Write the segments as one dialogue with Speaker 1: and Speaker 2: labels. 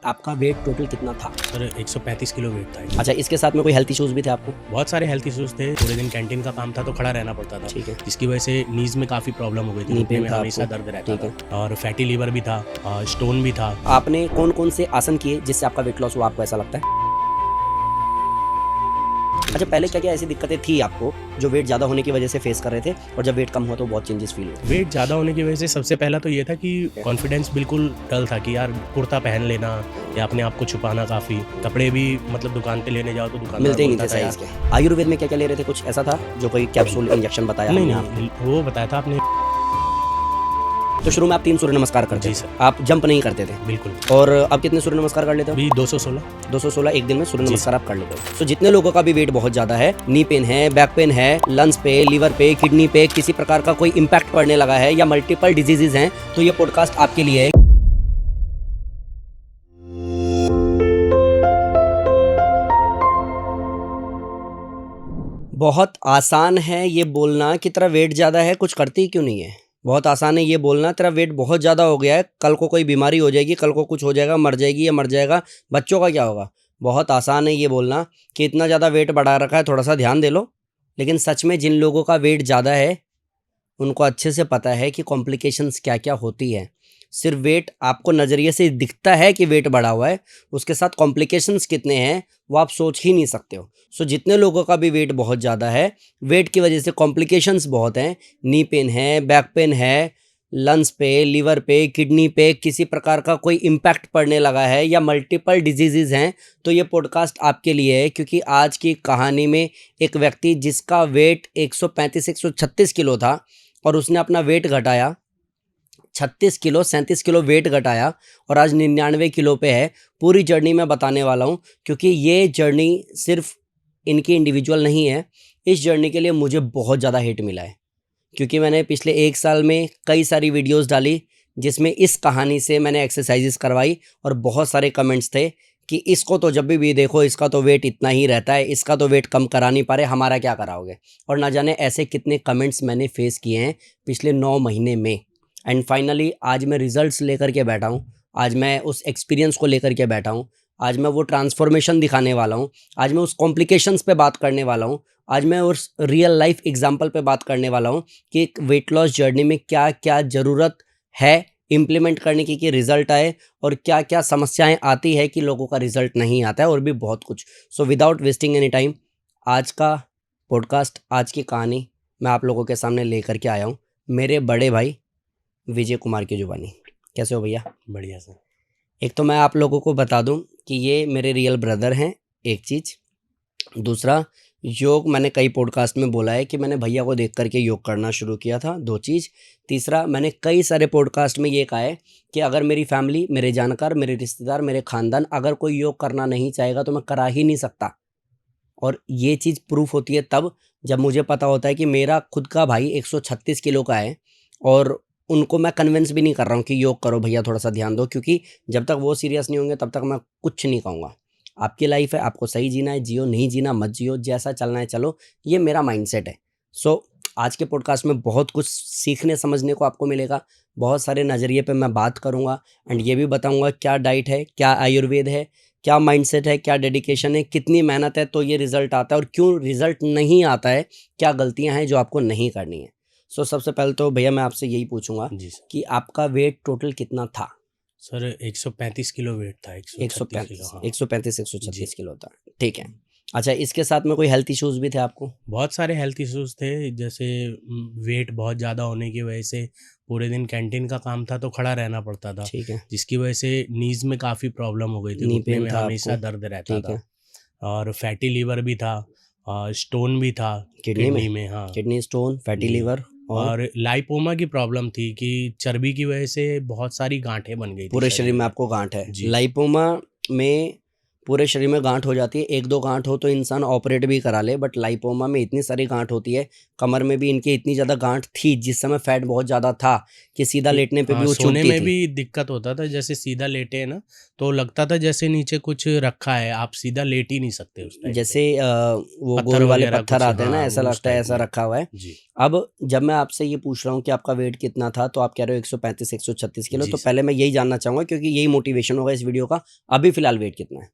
Speaker 1: आपका wait total कितना था?
Speaker 2: सर 135 किलो वेट था।
Speaker 1: अच्छा, इसके साथ में कोई हेल्थ इश्यूज भी थे आपको?
Speaker 2: बहुत सारे हेल्थ इश्यूज थे। पूरे दिन कैंटीन का काम था तो खड़ा रहना पड़ता था,
Speaker 1: ठीक है।
Speaker 2: जिसकी वजह से नीज में काफी प्रॉब्लम हो गई थी।
Speaker 1: नी
Speaker 2: घुटने
Speaker 1: पेन
Speaker 2: में
Speaker 1: था
Speaker 2: हमेशा
Speaker 1: आपको?
Speaker 2: दर्द रहता
Speaker 1: ठीक
Speaker 2: था और फैटी लीवर भी था, स्टोन भी था।
Speaker 1: आपने कौन कौन से आसन किए जिससे आपका वेट लॉस हुआ, आपको ऐसा लगता है? अच्छा, पहले क्या क्या ऐसी दिक्कतें थी आपको जो वेट ज़्यादा होने की वजह से फेस कर रहे थे, और जब वेट कम हुआ तो बहुत चेंजेस फील हुए?
Speaker 2: वेट ज़्यादा होने की वजह से सबसे पहला तो ये था कि कॉन्फिडेंस बिल्कुल डल था कि यार कुर्ता पहन लेना या अपने आप को छुपाना, काफ़ी कपड़े भी मतलब दुकान पे लेने जाओ तो दुकानदार
Speaker 1: मिलते ही नहीं
Speaker 2: बोलता
Speaker 1: थे
Speaker 2: था
Speaker 1: साइज
Speaker 2: यार।
Speaker 1: के। आयुर्वेद में क्या क्या ले रहे थे, कुछ ऐसा था जो कोई कैप्सूल इंजेक्शन बताया
Speaker 2: नहीं
Speaker 1: हमने आपको?
Speaker 2: नहीं, वो बताया था आपने।
Speaker 1: तो शुरू में आप 3 सूर्य नमस्कार करते
Speaker 2: जी
Speaker 1: थे,
Speaker 2: सर।
Speaker 1: आप जंप नहीं करते थे,
Speaker 2: बिल्कुल।
Speaker 1: और अब कितने सूर्य नमस्कार कर लेते हो?
Speaker 2: अभी 216।
Speaker 1: 216 एक दिन में सूर्य
Speaker 2: जी
Speaker 1: नमस्कार आप कर लेते हो। तो जितने लोगों का भी वेट बहुत ज्यादा है, नी पेन है, बैक पेन है, लंग्स पे, लीवर पे, किडनी पे किसी प्रकार का कोई इम्पैक्ट पड़ने लगा है या मल्टीपल डिजीजेज हैं, तो ये पॉडकास्ट आपके लिए है। बहुत आसान है ये बोलना कि तेरा वेट ज़्यादा है, कुछ करती ही क्यों नहीं है। बहुत आसान है ये बोलना तेरा वेट बहुत ज़्यादा हो गया है, कल को कोई बीमारी हो जाएगी, कल को कुछ हो जाएगा, मर जाएगी या मर जाएगा, बच्चों का क्या होगा। बहुत आसान है ये बोलना कि इतना ज़्यादा वेट बढ़ा रखा है, थोड़ा सा ध्यान दे लो। लेकिन सच में जिन लोगों का वेट ज़्यादा है उनको अच्छे से पता है कि कॉम्प्लिकेशंस क्या क्या होती है। सिर्फ वेट आपको नज़रिए से दिखता है कि वेट बढ़ा हुआ है, उसके साथ कॉम्प्लिकेशंस कितने हैं वो आप सोच ही नहीं सकते हो। सो जितने लोगों का भी वेट बहुत ज़्यादा है, वेट की वजह से कॉम्प्लिकेशंस बहुत हैं। नी पेन है, बैक पेन है, लंग्स पे, लीवर पे, किडनी पे किसी प्रकार का कोई इम्पैक्ट पड़ने लगा है या मल्टीपल डिजीज़ हैं, तो ये पॉडकास्ट आपके लिए है। क्योंकि आज की कहानी में एक व्यक्ति जिसका वेट 135-136 किलो था और उसने अपना वेट घटाया 36 किलो, 37 किलो वेट घटाया और आज 99 किलो पे है। पूरी जर्नी मैं बताने वाला हूँ, क्योंकि ये जर्नी सिर्फ इनकी इंडिविजुअल नहीं है। इस जर्नी के लिए मुझे बहुत ज़्यादा हेट मिला है, क्योंकि मैंने पिछले 1 साल में कई सारी वीडियोस डाली जिसमें इस कहानी से मैंने एक्सरसाइजेस करवाई, और बहुत सारे कमेंट्स थे कि इसको तो जब भी देखो इसका तो वेट इतना ही रहता है, इसका तो वेट कम करा नहीं पा रहे, हमारा क्या कराओगे। और ना जाने ऐसे कितने कमेंट्स मैंने फेस किए हैं पिछले 9 महीने में। एंड फाइनली आज मैं रिजल्ट्स लेकर के बैठा हूँ, आज मैं उस एक्सपीरियंस को लेकर के बैठा हूँ, आज मैं वो ट्रांसफॉर्मेशन दिखाने वाला हूँ, आज मैं उस कॉम्प्लिकेशंस पे बात करने वाला हूँ, आज मैं उस रियल लाइफ एग्जाम्पल पे बात करने वाला हूँ कि एक वेट लॉस जर्नी में क्या क्या ज़रूरत है इम्प्लीमेंट करने की कि रिज़ल्ट आए, और क्या क्या समस्याएं आती है कि लोगों का रिज़ल्ट नहीं आता है, और भी बहुत कुछ। So without wasting any time, आज का पॉडकास्ट, आज की कहानी मैं आप लोगों के सामने लेकर के आया हूँ, मेरे बड़े भाई विजय कुमार की जुबानी। कैसे हो भैया?
Speaker 2: बढ़िया सर।
Speaker 1: एक तो मैं आप लोगों को बता दूं कि ये मेरे रियल ब्रदर हैं, एक चीज़। दूसरा, योग मैंने कई पॉडकास्ट में बोला है कि मैंने भैया को देख करके योग करना शुरू किया था, 2 चीज़। तीसरा, मैंने कई सारे पॉडकास्ट में ये कहा है कि अगर मेरी फैमिली, मेरे जानकार, मेरे रिश्तेदार, मेरे ख़ानदान अगर कोई योग करना नहीं चाहेगा तो मैं करा ही नहीं सकता। और ये चीज़ प्रूफ होती है तब जब मुझे पता होता है कि मेरा खुद का भाई 136 किलो का है, और उनको मैं कन्विंस भी नहीं कर रहा हूँ कि योग करो भैया, थोड़ा सा ध्यान दो, क्योंकि जब तक वो सीरियस नहीं होंगे तब तक मैं कुछ नहीं कहूँगा। आपकी लाइफ है, आपको सही जीना है जियो, नहीं जीना मत जियो, जैसा चलना है चलो, ये मेरा माइंडसेट है। सो आज के पॉडकास्ट में बहुत कुछ सीखने समझने को आपको मिलेगा, बहुत सारे नज़रिए पे मैं बात करूँगा, एंड ये भी बताऊँगा क्या डाइट है, क्या आयुर्वेद है, क्या माइंडसेट है, क्या डेडिकेशन है, कितनी मेहनत है तो ये रिज़ल्ट आता है, और क्यों रिज़ल्ट नहीं आता है, क्या गलतियाँ हैं जो आपको नहीं करनी है। सो सबसे पहले तो भैया मैं आपसे यही पूछूंगा
Speaker 2: जी सर।
Speaker 1: कि आपका वेट टोटल कितना था?
Speaker 2: सर 135 किलो वेट था, 136 किलो।
Speaker 1: 135,
Speaker 2: हाँ
Speaker 1: 135,
Speaker 2: जी।
Speaker 1: 136 किलो था, ठीक है। अच्छा, इसके साथ में कोई हेल्थ इश्यूज भी थे आपको?
Speaker 2: बहुत सारे हेल्थ इश्यूज थे, जैसे वेट बहुत ज़्यादा होने की वजह से पूरे दिन कैंटीन का काम था तो खड़ा रहना पड़ता था,
Speaker 1: ठीक है।
Speaker 2: जिसकी वजह से नीज में काफ़ी प्रॉब्लम हो गई थी।
Speaker 1: नी
Speaker 2: घुटने
Speaker 1: पेन
Speaker 2: में
Speaker 1: था
Speaker 2: हमेशा
Speaker 1: आपको?
Speaker 2: दर्द रहता
Speaker 1: ठीक
Speaker 2: था
Speaker 1: है।
Speaker 2: और फैटी लीवर भी था, स्टोन भी था
Speaker 1: किडनी में?
Speaker 2: किडनी में। हाँ
Speaker 1: किडनी स्टोन, फैटी
Speaker 2: जी।
Speaker 1: लीवर, और
Speaker 2: और लाइपोमा की प्रॉब्लम थी कि चर्बी की वजह से बहुत सारी गांठें बन गई थी
Speaker 1: पूरे शरीर
Speaker 2: शरीर
Speaker 1: में
Speaker 2: में।
Speaker 1: आपको गांठ है।
Speaker 2: जी।
Speaker 1: लाइपोमा में पूरे शरीर में गांठ हो जाती है, 1-2 गांठ हो तो इंसान ऑपरेट भी करा ले, बट लाइपोमा में इतनी सारी गांठ होती है। कमर में भी इनकी इतनी ज़्यादा गांठ थी जिस समय फैट बहुत ज़्यादा था कि सीधा लेटने पे भी वो
Speaker 2: सोने
Speaker 1: चुभती
Speaker 2: में
Speaker 1: थी।
Speaker 2: भी दिक्कत होता था, जैसे सीधा लेटे हैं ना तो लगता था जैसे नीचे कुछ रखा है, आप सीधा लेट ही नहीं सकते उस टाइम
Speaker 1: जैसे वो
Speaker 2: पत्थर
Speaker 1: गोल वाले
Speaker 2: वगैरह
Speaker 1: पत्थर
Speaker 2: कुछ,
Speaker 1: आते हैं ना,
Speaker 2: हाँ,
Speaker 1: ऐसा
Speaker 2: उस
Speaker 1: लगता है
Speaker 2: टाइप
Speaker 1: ऐसा
Speaker 2: में।
Speaker 1: रखा हुआ है।
Speaker 2: जी
Speaker 1: अब जब मैं आपसे ये पूछ रहा हूँ कि आपका वेट कितना था, तो आप कह रहे हो 135-136 किलो,
Speaker 2: जी
Speaker 1: तो
Speaker 2: सर।
Speaker 1: पहले मैं यही जानना चाहूँगा क्योंकि यही मोटिवेशन होगा इस वीडियो का। अभी फ़िलहाल वेट कितना है?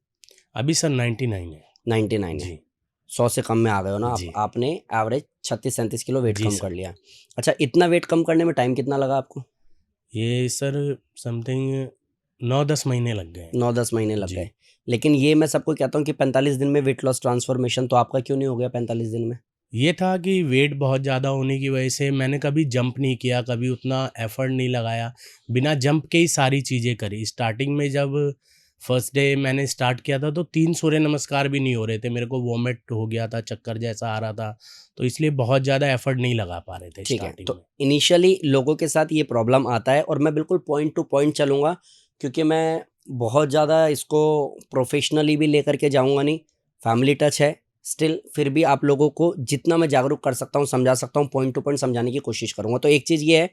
Speaker 2: अभी सर 99 है।
Speaker 1: 99 है।
Speaker 2: जी
Speaker 1: 100 से कम में आ गए हो ना आप।
Speaker 2: जी
Speaker 1: आपने एवरेज 36-37 किलो वेट
Speaker 2: जी
Speaker 1: कम कर
Speaker 2: सर।
Speaker 1: लिया। अच्छा, इतना वेट कम करने में टाइम कितना लगा आपको?
Speaker 2: ये सर समथिंग 9-10 महीने लग गए हैं।
Speaker 1: 9-10 महीने लग
Speaker 2: जी।
Speaker 1: गए। लेकिन ये मैं सबको कहता हूँ कि 45 दिन में वेट लॉस ट्रांसफॉर्मेशन, तो आपका क्यों नहीं हो गया 45 दिन में?
Speaker 2: ये था कि वेट बहुत ज़्यादा होने की वजह से मैंने कभी जंप नहीं किया, कभी उतना एफर्ट नहीं लगाया, बिना जंप के ही सारी चीज़ें करी। स्टार्टिंग में जब फर्स्ट डे मैंने स्टार्ट किया था तो 3 सूर्य नमस्कार भी नहीं हो रहे थे, मेरे को वॉमिट हो गया था, चक्कर जैसा आ रहा था, तो इसलिए बहुत ज़्यादा एफर्ट नहीं लगा पा रहे थे
Speaker 1: ठीक है,
Speaker 2: स्टार्टिंग
Speaker 1: तो
Speaker 2: में।
Speaker 1: इनिशियली लोगों के साथ ये प्रॉब्लम आता है और मैं बिल्कुल पॉइंट टू पॉइंट चलूँगा क्योंकि मैं बहुत ज़्यादा इसको प्रोफेशनली भी लेकर के जाऊँगा नहीं, फैमिली टच है। स्टिल फिर भी आप लोगों को जितना मैं जागरूक कर सकता हूँ, समझा सकता हूँ, पॉइंट टू पॉइंट समझाने की कोशिश करूँगा। तो एक चीज़ ये है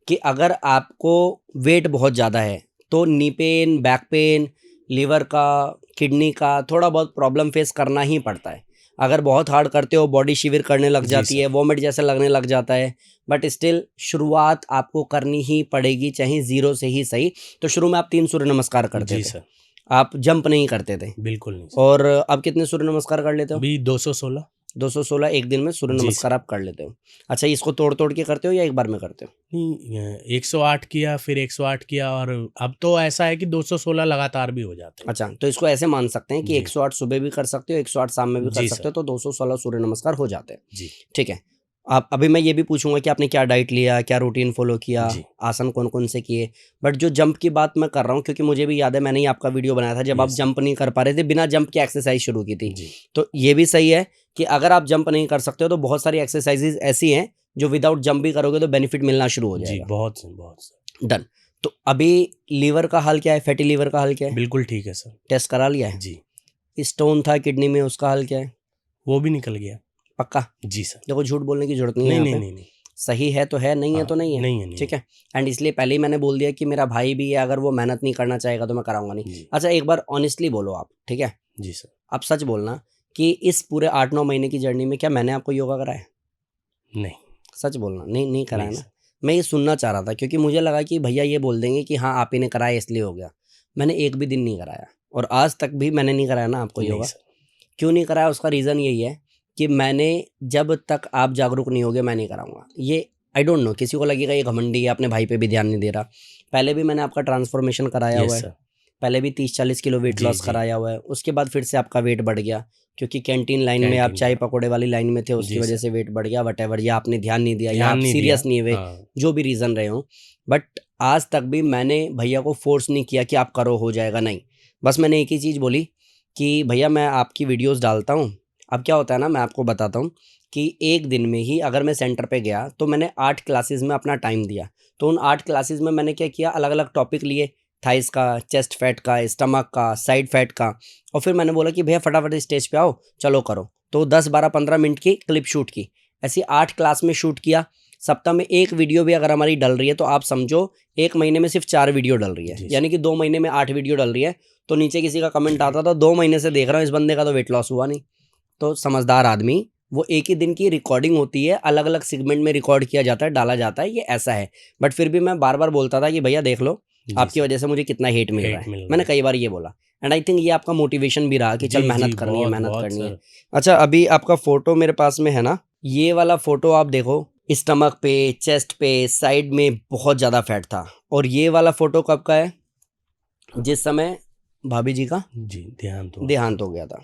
Speaker 1: कि अगर आपको वेट बहुत ज़्यादा है, तो knee pain, back pain, liver का, किडनी का थोड़ा बहुत प्रॉब्लम फेस करना ही पड़ता है। अगर बहुत हार्ड करते हो, बॉडी शिविर करने लग
Speaker 2: जी
Speaker 1: जाती है,
Speaker 2: सर।
Speaker 1: वॉमिट जैसा लगने लग जाता है, बट स्टिल शुरुआत आपको करनी ही पड़ेगी, चाहे ज़ीरो से ही सही। तो शुरू में आप 3 सूर्य नमस्कार करते
Speaker 2: जी
Speaker 1: थे,
Speaker 2: सर।
Speaker 1: आप जंप नहीं करते थे,
Speaker 2: बिल्कुल नहीं सर।
Speaker 1: और अब कितने सूर्य नमस्कार कर लेते हो?
Speaker 2: अभी 216।
Speaker 1: 216 एक दिन में सूर्य
Speaker 2: जी
Speaker 1: नमस्कार
Speaker 2: सर।
Speaker 1: आप कर लेते हो। अच्छा, इसको तोड़-तोड़ के करते हो या एक बार में करते हो?
Speaker 2: नहीं, 108 किया, फिर 108 किया, और अब तो ऐसा है कि 216 लगातार भी हो जाते हैं।
Speaker 1: अच्छा, तो इसको ऐसे मान सकते हैं कि
Speaker 2: जी
Speaker 1: 108 सुबह भी कर सकते हो, 108 शाम में भी कर
Speaker 2: जी
Speaker 1: सकते
Speaker 2: सर।
Speaker 1: हो, तो 216 सूर्य नमस्कार हो जाते हैं।
Speaker 2: जी
Speaker 1: ठीक है। आप अभी मैं ये भी पूछूँगा कि आपने क्या डाइट लिया, क्या रूटीन फ़ॉलो किया,
Speaker 2: जी।
Speaker 1: आसन कौन-कौन से किए? बट जो जंप की बात मैं कर रहा हूँ क्योंकि मुझे भी याद है मैंने ही आपका वीडियो बनाया था जब आप
Speaker 2: यस सर।
Speaker 1: जंप नहीं कर पा रहे थे, बिना जंप के एक्सरसाइज़ शुरू की थी।
Speaker 2: जी
Speaker 1: तो ये भी सही है कि अगर आप जंप नहीं कर सकते हो तो बहुत सारी एक्सरसाइज़ेज़ ऐसी हैं जो विदाउट जंप भी करोगे तो बेनिफिट मिलना शुरू हो
Speaker 2: जी,
Speaker 1: जाएगा।
Speaker 2: बहुत बहुत सर।
Speaker 1: डन। तो अभी लीवर का हाल क्या है? फैटी लीवर का हाल क्या है?
Speaker 2: बिल्कुल ठीक है सर।
Speaker 1: टेस्ट करा लिया है?
Speaker 2: जी,
Speaker 1: स्टोन था किडनी में, उसका हाल क्या है?
Speaker 2: वो भी निकल गया।
Speaker 1: पक्का?
Speaker 2: जी सर।
Speaker 1: देखो, झूठ बोलने की ज़रूरत नहीं है
Speaker 2: नहीं,
Speaker 1: यहाँ
Speaker 2: नहीं,
Speaker 1: पे।
Speaker 2: नहीं, नहीं।
Speaker 1: सही है तो है, नहीं है
Speaker 2: हाँ,
Speaker 1: तो नहीं है।
Speaker 2: नहीं है, नहीं
Speaker 1: ठीक
Speaker 2: है।
Speaker 1: है? एंड इसलिए पहले ही मैंने बोल दिया कि मेरा भाई भी है, अगर वो मेहनत नहीं करना चाहेगा तो मैं कराऊँगा नहीं।
Speaker 2: जी,
Speaker 1: अच्छा, एक बार ऑनेस्टली बोलो आप, ठीक है?
Speaker 2: जी सर।
Speaker 1: आप सच बोलना कि इस पूरे 8-9 महीने की जर्नी में क्या मैंने आपको योगा कराया है?
Speaker 2: नहीं,
Speaker 1: सच बोलना, नहीं कराया
Speaker 2: नहीं
Speaker 1: ना?
Speaker 2: सर।
Speaker 1: मैं ये सुनना चाह रहा था क्योंकि मुझे लगा कि भैया ये बोल देंगे कि हाँ, आप ही ने कराया इसलिए हो गया। मैंने एक भी दिन नहीं कराया और आज तक भी मैंने नहीं कराया ना आपको
Speaker 2: नहीं
Speaker 1: योगा।
Speaker 2: सर।
Speaker 1: क्यों नहीं कराया, उसका रीज़न यही है कि मैंने, जब तक आप जागरूक नहीं होगे मैं नहीं कराऊँगा। ये आई डोंट नो, किसी को लगेगा ये घमंडी है, अपने भाई पे भी ध्यान नहीं दे रहा। पहले भी मैंने आपका ट्रांसफॉर्मेशन कराया हुआ
Speaker 2: यस
Speaker 1: है,
Speaker 2: सर।
Speaker 1: पहले भी 30-40 किलो वेट
Speaker 2: जी,
Speaker 1: लॉस
Speaker 2: जी।
Speaker 1: कराया हुआ है, उसके बाद फिर से आपका वेट बढ़ गया क्योंकि कैंटीन लाइन में आप
Speaker 2: कैंटीन
Speaker 1: चाय
Speaker 2: का।
Speaker 1: पकौड़े वाली लाइन में थे, उसकी
Speaker 2: जी
Speaker 1: वजह
Speaker 2: सर।
Speaker 1: से वेट बढ़ गया, व्हाटएवर, या आपने ध्यान नहीं दिया या
Speaker 2: ध्यान
Speaker 1: आप
Speaker 2: नहीं दिया।
Speaker 1: सीरियस नहीं हुए,
Speaker 2: हाँ,
Speaker 1: जो भी रीज़न रहे हों। बट आज तक भी मैंने भैया को फ़ोर्स नहीं किया कि आप करो, हो जाएगा, नहीं। बस मैंने एक ही चीज़ बोली कि भैया मैं आपकी वीडियोज़ डालता हूँ। अब क्या होता है ना, मैं आपको बताता हूँ कि एक दिन में ही अगर मैं सेंटर पे गया तो मैंने 8 क्लासेस में अपना टाइम दिया। तो उन 8 क्लासेस में मैंने क्या किया, अलग-अलग टॉपिक लिए, थाइस का, चेस्ट फैट का, स्टमक का, साइड फैट का, और फिर मैंने बोला कि भैया फटाफट स्टेज पे आओ, चलो करो। तो 10, 12, 15 मिनट की क्लिप शूट की। ऐसी 8 क्लास में शूट किया। सप्ताह में 1 वीडियो भी अगर हमारी डल रही है तो आप समझो 1 महीने में सिर्फ 4 वीडियो डल रही है,
Speaker 2: जी
Speaker 1: यानी कि 2 महीने में 8 वीडियो डल रही है। तो नीचे किसी का कमेंट आता था, 2 महीने से देख रहा हूँ इस बंदे का तो वेट लॉस हुआ नहीं। तो समझदार आदमी, वो एक ही दिन की रिकॉर्डिंग होती है, अलग-अलग सेगमेंट में रिकॉर्ड किया जाता है, डाला जाता है, ये ऐसा है। बट फिर भी मैं बार-बार बोलता था कि भैया देख लो,
Speaker 2: जी
Speaker 1: आपकी
Speaker 2: सर।
Speaker 1: वजह से मुझे कितना हेट मिल रहा
Speaker 2: हेट
Speaker 1: है।
Speaker 2: मिल रहा
Speaker 1: मैंने
Speaker 2: है।
Speaker 1: कई बार ये बोला एंड आई थिंक ये आपका मोटिवेशन भी रहा कि चल
Speaker 2: जी, जी,
Speaker 1: मेहनत करनी है,
Speaker 2: बहुत,
Speaker 1: मेहनत
Speaker 2: बहुत
Speaker 1: करनी है।
Speaker 2: सर।
Speaker 1: अच्छा, अभी आपका फ़ोटो मेरे पास में है ना, ये वाला फ़ोटो आप देखो, स्टमक पे, चेस्ट पे, साइड में बहुत ज़्यादा फैट था, और ये वाला फ़ोटो कब का है? जिस समय भाभी जी का
Speaker 2: जी, ध्यान तो।
Speaker 1: देहांत हो गया था।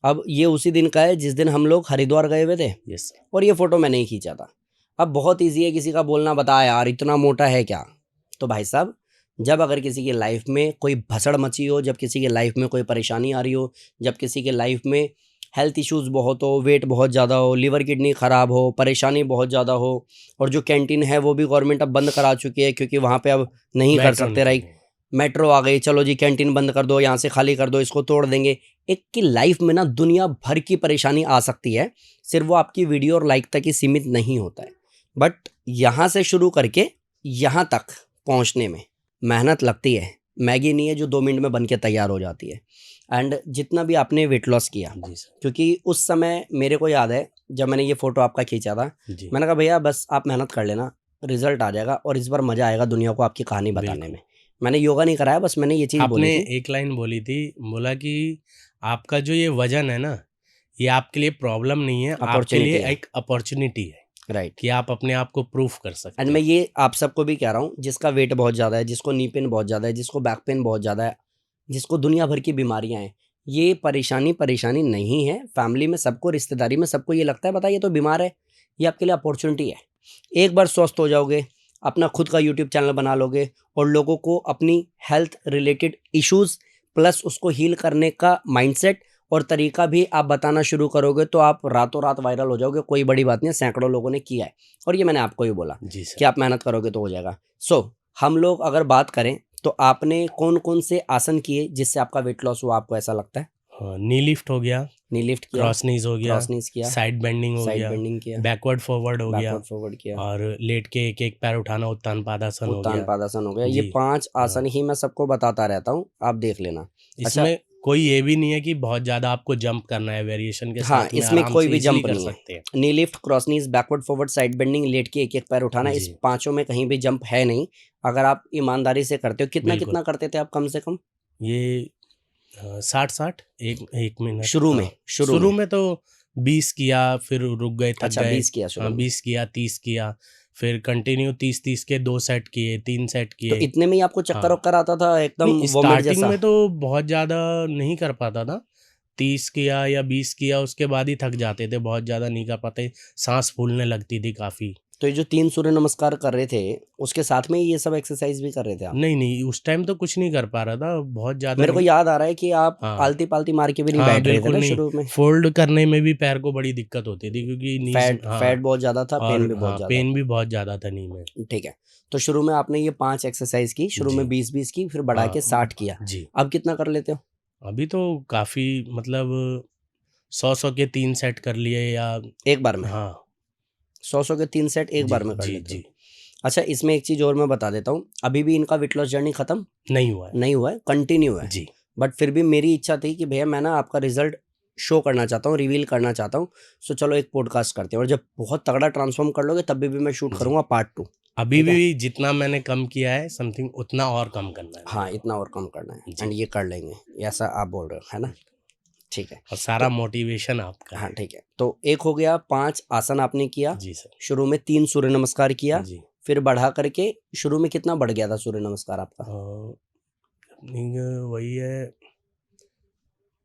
Speaker 1: अब ये उसी दिन का है जिस दिन हम लोग हरिद्वार गए हुए थे,
Speaker 2: यस सर।
Speaker 1: और ये फ़ोटो मैंने ही खींचा था। अब बहुत ईज़ी है किसी का बोलना, बता यार इतना मोटा है क्या? तो भाई साहब, जब अगर किसी की लाइफ में कोई भसड़ मची हो, जब किसी की लाइफ में कोई परेशानी आ रही हो, जब किसी के लाइफ में हेल्थ इश्यूज़ बहुत हो, वेट बहुत ज़्यादा हो, लिवर किडनी ख़राब हो, परेशानी बहुत ज़्यादा हो, और जो कैंटीन है वो भी गवर्नमेंट अब बंद करा चुकी है क्योंकि वहाँ पे अब नहीं कर
Speaker 2: वेटर
Speaker 1: सकते,
Speaker 2: निकल
Speaker 1: राइट?
Speaker 2: गए।
Speaker 1: मेट्रो आ गई, चलो जी कैंटीन बंद कर दो, यहाँ से खाली कर दो, इसको तोड़ देंगे। एक की लाइफ में ना दुनिया भर की परेशानी आ सकती है, सिर्फ वो आपकी वीडियो और लाइक तक ही सीमित नहीं होता है। बट यहाँ से शुरू करके यहाँ तक पहुँचने में मेहनत लगती है। मैगी नहीं है जो 2 मिनट में बन के तैयार हो जाती है। एंड जितना भी आपने वेट लॉस किया,
Speaker 2: जी सर।
Speaker 1: क्योंकि उस समय मेरे को याद है जब मैंने ये फ़ोटो आपका खींचा था,
Speaker 2: जी
Speaker 1: मैंने कहा भैया बस आप मेहनत कर लेना, रिजल्ट आ जाएगा और इस बार मज़ा आएगा दुनिया को आपकी कहानी बताने
Speaker 2: बिल्कुल।
Speaker 1: में। मैंने योगा नहीं कराया, बस मैंने ये चीज़ बोली
Speaker 2: आपने
Speaker 1: थी।
Speaker 2: एक लाइन बोली थी, बोला कि आपका जो ये वजन है ना, ये आपके लिए प्रॉब्लम नहीं है, आपके
Speaker 1: अपॉर्चुनिटी
Speaker 2: लिए
Speaker 1: है।
Speaker 2: एक अपॉर्चुनिटी है
Speaker 1: राइट।
Speaker 2: कि आप अपने आप को प्रूफ कर सकते
Speaker 1: एंड
Speaker 2: हैं।
Speaker 1: मैं ये आप सबको भी कह रहा हूँ, जिसका वेट बहुत ज़्यादा है, जिसको नी पेन बहुत ज़्यादा है, जिसको बैक पेन बहुत ज़्यादा है, जिसको दुनिया भर की बीमारियां हैं, ये परेशानी नहीं है। फैमिली में सबको, रिश्तेदारी में सबको ये लगता है बता ये तो बीमार है, ये आपके लिए अपॉर्चुनिटी है। एक बार स्वस्थ हो जाओगे, अपना खुद का यूट्यूब चैनल बना लोगे और लोगों को अपनी हेल्थ रिलेटेड इश्यूज प्लस उसको हील करने का माइंडसेट और तरीका भी आप बताना शुरू करोगे, तो आप रातों रात वायरल हो जाओगे। कोई बड़ी बात नहीं है, सैकड़ों लोगों ने किया है और ये मैंने आपको ही बोला
Speaker 2: जी सर।
Speaker 1: कि आप मेहनत करोगे तो हो जाएगा। सो हम लोग अगर बात करें तो आपने कौन कौन से आसन किए जिससे आपका वेट लॉस हुआ, आपको ऐसा लगता है?
Speaker 2: नी लिफ्ट हो गया,
Speaker 1: नी लिफ्ट किया,
Speaker 2: क्रॉस नीज हो गया,
Speaker 1: क्रॉस नीज किया,
Speaker 2: साइड बेंडिंग हो
Speaker 1: साइड
Speaker 2: गया,
Speaker 1: बेंडिंग किया,
Speaker 2: बैकवर्ड फॉरवर्ड हो गया,
Speaker 1: बैकवर्ड फॉरवर्ड किया,
Speaker 2: और लेट के एक एक पैर उठाना, उत्तान पादासन हो
Speaker 1: उत्तान
Speaker 2: गया।
Speaker 1: पादासन हो गया। ये
Speaker 2: जी
Speaker 1: 5
Speaker 2: हाँ।
Speaker 1: आसन ही मैं सबको बताता रहता हूँ, आप देख लेना। अच्छा,
Speaker 2: इसमें कोई ये भी नहीं है कि बहुत ज़्यादा आपको जंप करना है, वेरिएशन के
Speaker 1: हाँ,
Speaker 2: साथ में
Speaker 1: इसमें
Speaker 2: आराम
Speaker 1: कोई
Speaker 2: से
Speaker 1: भी
Speaker 2: इजीली
Speaker 1: जंप
Speaker 2: कर
Speaker 1: नहीं है।
Speaker 2: सकते हैं।
Speaker 1: Knee lift, cross knees, backward forward, side bending, लेट के एक एक पैर उठाना, इस
Speaker 2: जी
Speaker 1: 5 में कहीं भी जंप है नहीं। अगर आप ईमानदारी से करते हो, कितना
Speaker 2: बिल्कुल।
Speaker 1: कितना करते थे आप कम से कम
Speaker 2: ये 60-60 एक मिनट।
Speaker 1: शुरू में?
Speaker 2: हाँ,
Speaker 1: शुरू
Speaker 2: शुरू
Speaker 1: में
Speaker 2: में तो 20 किया, फिर रुक गए, थक
Speaker 1: अच्छा,
Speaker 2: गए।
Speaker 1: 20 किया शुरू
Speaker 2: हाँ,
Speaker 1: में।
Speaker 2: 20 किया, 30 किया, फिर कंटिन्यू 30-30 के 2 सेट किए, 3 सेट
Speaker 1: तो
Speaker 2: किए।
Speaker 1: इतने में ही आपको चक्कर
Speaker 2: हाँ,
Speaker 1: वक्कर आता था एकदम
Speaker 2: नहीं
Speaker 1: वोमिट
Speaker 2: स्टार्टिंग
Speaker 1: जैसा?
Speaker 2: में तो बहुत ज़्यादा नहीं कर पाता था। 30 किया या 20 किया, उसके बाद ही थक जाते थे, बहुत ज़्यादा नहीं कर पाते, सांस फूलने लगती थी काफ़ी।
Speaker 1: तो ये जो 3 सूर्य नमस्कार कर रहे थे, उसके साथ में ही ये सब एक्सरसाइज भी कर रहे थे आप?
Speaker 2: नहीं, उस टाइम तो कुछ नहीं कर पा रहा था, बहुत ज़्यादा
Speaker 1: मेरे को
Speaker 2: नहीं।
Speaker 1: याद आ रहा है कि आप
Speaker 2: हाँ,
Speaker 1: आलती-पालती मार के भी नहीं
Speaker 2: हाँ,
Speaker 1: बैठ रहे थे
Speaker 2: बिल्कुल
Speaker 1: ना
Speaker 2: नहीं,
Speaker 1: शुरू में?
Speaker 2: फ़ोल्ड करने में भी पैर को बड़ी दिक्कत होती थी क्योंकि नीज़।
Speaker 1: फैट
Speaker 2: हाँ,
Speaker 1: बहुत ज़्यादा था, पेन
Speaker 2: और
Speaker 1: भी बहुत
Speaker 2: हाँ,
Speaker 1: ज़्यादा
Speaker 2: पेन
Speaker 1: था।
Speaker 2: भी बहुत ज़्यादा था नी में।
Speaker 1: ठीक है, तो शुरू में आपने ये 5 एक्सरसाइज की, शुरू में
Speaker 2: जी।
Speaker 1: 20-20 की, फिर बढ़ा के
Speaker 2: हाँ,
Speaker 1: 60 किया।
Speaker 2: जी।
Speaker 1: अब कितना कर लेते हो?
Speaker 2: अभी तो काफ़ी मतलब 100-100 के 3 सेट कर लिए या।
Speaker 1: एक बार में?
Speaker 2: हाँ,
Speaker 1: 100-100 के 3 सेट एक
Speaker 2: जी,
Speaker 1: बार में कर
Speaker 2: जी,
Speaker 1: लेते हो?
Speaker 2: जी।
Speaker 1: अच्छा, इसमें एक चीज़ और मैं बता देता हूँ, अभी भी इनका वेट लॉस जर्नी खत्म
Speaker 2: नहीं हुआ है।
Speaker 1: नहीं हुआ है, कंटिन्यू है।
Speaker 2: जी,
Speaker 1: बट फिर भी मेरी इच्छा थी कि भैया मैं ना आपका रिजल्ट शो करना चाहता हूँ, रिवील करना चाहता हूँ। सो चलो एक पॉडकास्ट करते हैं और जब बहुत तगड़ा ट्रांसफॉर्म कर लोगे तब भी मैं शूट
Speaker 2: जी।
Speaker 1: करूँगा पार्ट 2।
Speaker 2: अभी
Speaker 1: ठीक है?
Speaker 2: भी जितना मैंने कम किया है समथिंग उतना और कम करना है
Speaker 1: हाँ,
Speaker 2: मेरे को।
Speaker 1: इतना और कम करना है
Speaker 2: जी।
Speaker 1: एंड ये कर लेंगे, ऐसा आप बोल रहे हो, है ना? ठीक है।
Speaker 2: और सारा
Speaker 1: तो
Speaker 2: मोटिवेशन आपका
Speaker 1: हाँ,
Speaker 2: है।
Speaker 1: ठीक है। तो एक हो गया, 5 आसन आपने किया,
Speaker 2: जी सर।
Speaker 1: शुरू में 3 सूर्य नमस्कार किया,
Speaker 2: जी।
Speaker 1: फिर बढ़ा करके शुरू में कितना बढ़ गया था सूर्य नमस्कार आपका?
Speaker 2: वही है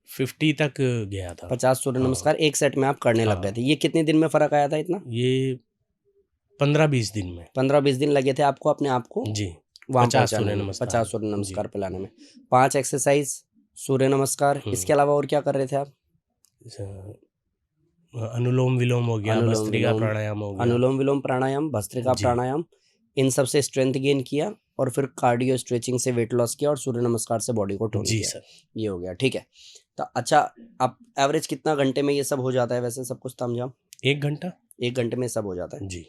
Speaker 2: 50 तक गया था।
Speaker 1: 50 सूर्य
Speaker 2: हाँ,
Speaker 1: नमस्कार एक सेट में आप करने लग गए
Speaker 2: हाँ।
Speaker 1: थे। ये कितने दिन में फ़र्क आया था इतना?
Speaker 2: ये 15-20 दिन में।
Speaker 1: 15-20 दिन लगे थे आपको अपने आप को
Speaker 2: जी,
Speaker 1: वहाँ
Speaker 2: 50
Speaker 1: पहुँचाने
Speaker 2: सूर्य
Speaker 1: में,
Speaker 2: नमस्कार
Speaker 1: 50 सूर्य
Speaker 2: में। जी।
Speaker 1: नमस्कार पे लाने में। 5 एक्सरसाइज, सूर्य नमस्कार, इसके अलावा और क्या कर रहे थे आप?
Speaker 2: अनुलोम विलोम हो गया,
Speaker 1: अनुलोम
Speaker 2: भस्त्रिका
Speaker 1: विलोम,
Speaker 2: प्राणायाम हो गया।
Speaker 1: अनुलोम विलोम प्राणायाम, भस्त्रिका
Speaker 2: जी।
Speaker 1: प्राणायाम, इन सब से स्ट्रेंथ गेन किया और फिर कार्डियो स्ट्रेचिंग से वेट लॉस किया और सूर्य नमस्कार से बॉडी को टोन
Speaker 2: जी
Speaker 1: किया।
Speaker 2: सर।
Speaker 1: ये हो गया, ठीक है। तो अच्छा, आप एवरेज कितना घंटे में ये सब हो जाता है वैसे सब कुछ तामझाम?
Speaker 2: 1 घंटा।
Speaker 1: 1 घंटे में सब हो जाता है।
Speaker 2: जी।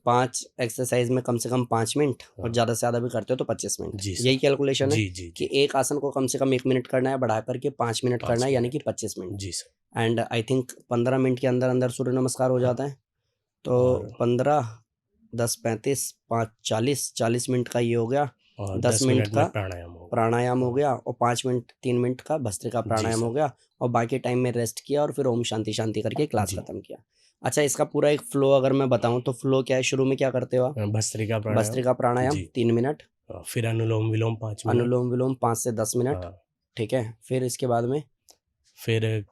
Speaker 1: 5 एक्सरसाइज में कम से कम 5 मिनट और
Speaker 2: हाँ।
Speaker 1: ज़्यादा से ज़्यादा भी करते हो तो 25 मिनट।
Speaker 2: जी सर।
Speaker 1: यही कैलकुलेशन है
Speaker 2: जी, जी,
Speaker 1: कि
Speaker 2: जी।
Speaker 1: एक आसन को कम से कम 1 मिनट करना है, बढ़ा करके 5 मिनट
Speaker 2: 5
Speaker 1: करना है, यानी कि
Speaker 2: मिनट।
Speaker 1: 25 मिनट।
Speaker 2: जी sir.
Speaker 1: And I think 15 minute के अंदर अंदर सूर्य नमस्कार हो
Speaker 2: हाँ।
Speaker 1: जाता है। तो
Speaker 2: और
Speaker 1: 15, 10, 35, 5, 40 मिनट का ये हो गया,
Speaker 2: और
Speaker 1: 10
Speaker 2: 10
Speaker 1: मिनट
Speaker 2: मिनट
Speaker 1: का
Speaker 2: में प्राणायाम हो गया।
Speaker 1: प्राणायाम हो
Speaker 2: हाँ।
Speaker 1: गया और 5 मिनट 3 मिनट का भस्त्रिका
Speaker 2: जी
Speaker 1: प्राणायाम हो
Speaker 2: सर।
Speaker 1: गया और बाकी टाइम में रेस्ट किया और फिर ओम शांति शांति करके क्लास
Speaker 2: जी।
Speaker 1: खत्म किया। अच्छा, इसका पूरा एक फ्लो अगर मैं बताऊं तो फ्लो क्या है? शुरू में क्या करते हो आप?
Speaker 2: भस्त्रिका प्राणायाम।
Speaker 1: भस्त्रिका प्राणायाम
Speaker 2: जी।
Speaker 1: 3 मिनट,
Speaker 2: फिर अनुलोम विलोम 5 मिनट।
Speaker 1: अनुलोम विलोम 5 से 10 मिनट,
Speaker 2: हाँ।
Speaker 1: ठीक है। फिर इसके बाद में
Speaker 2: फिर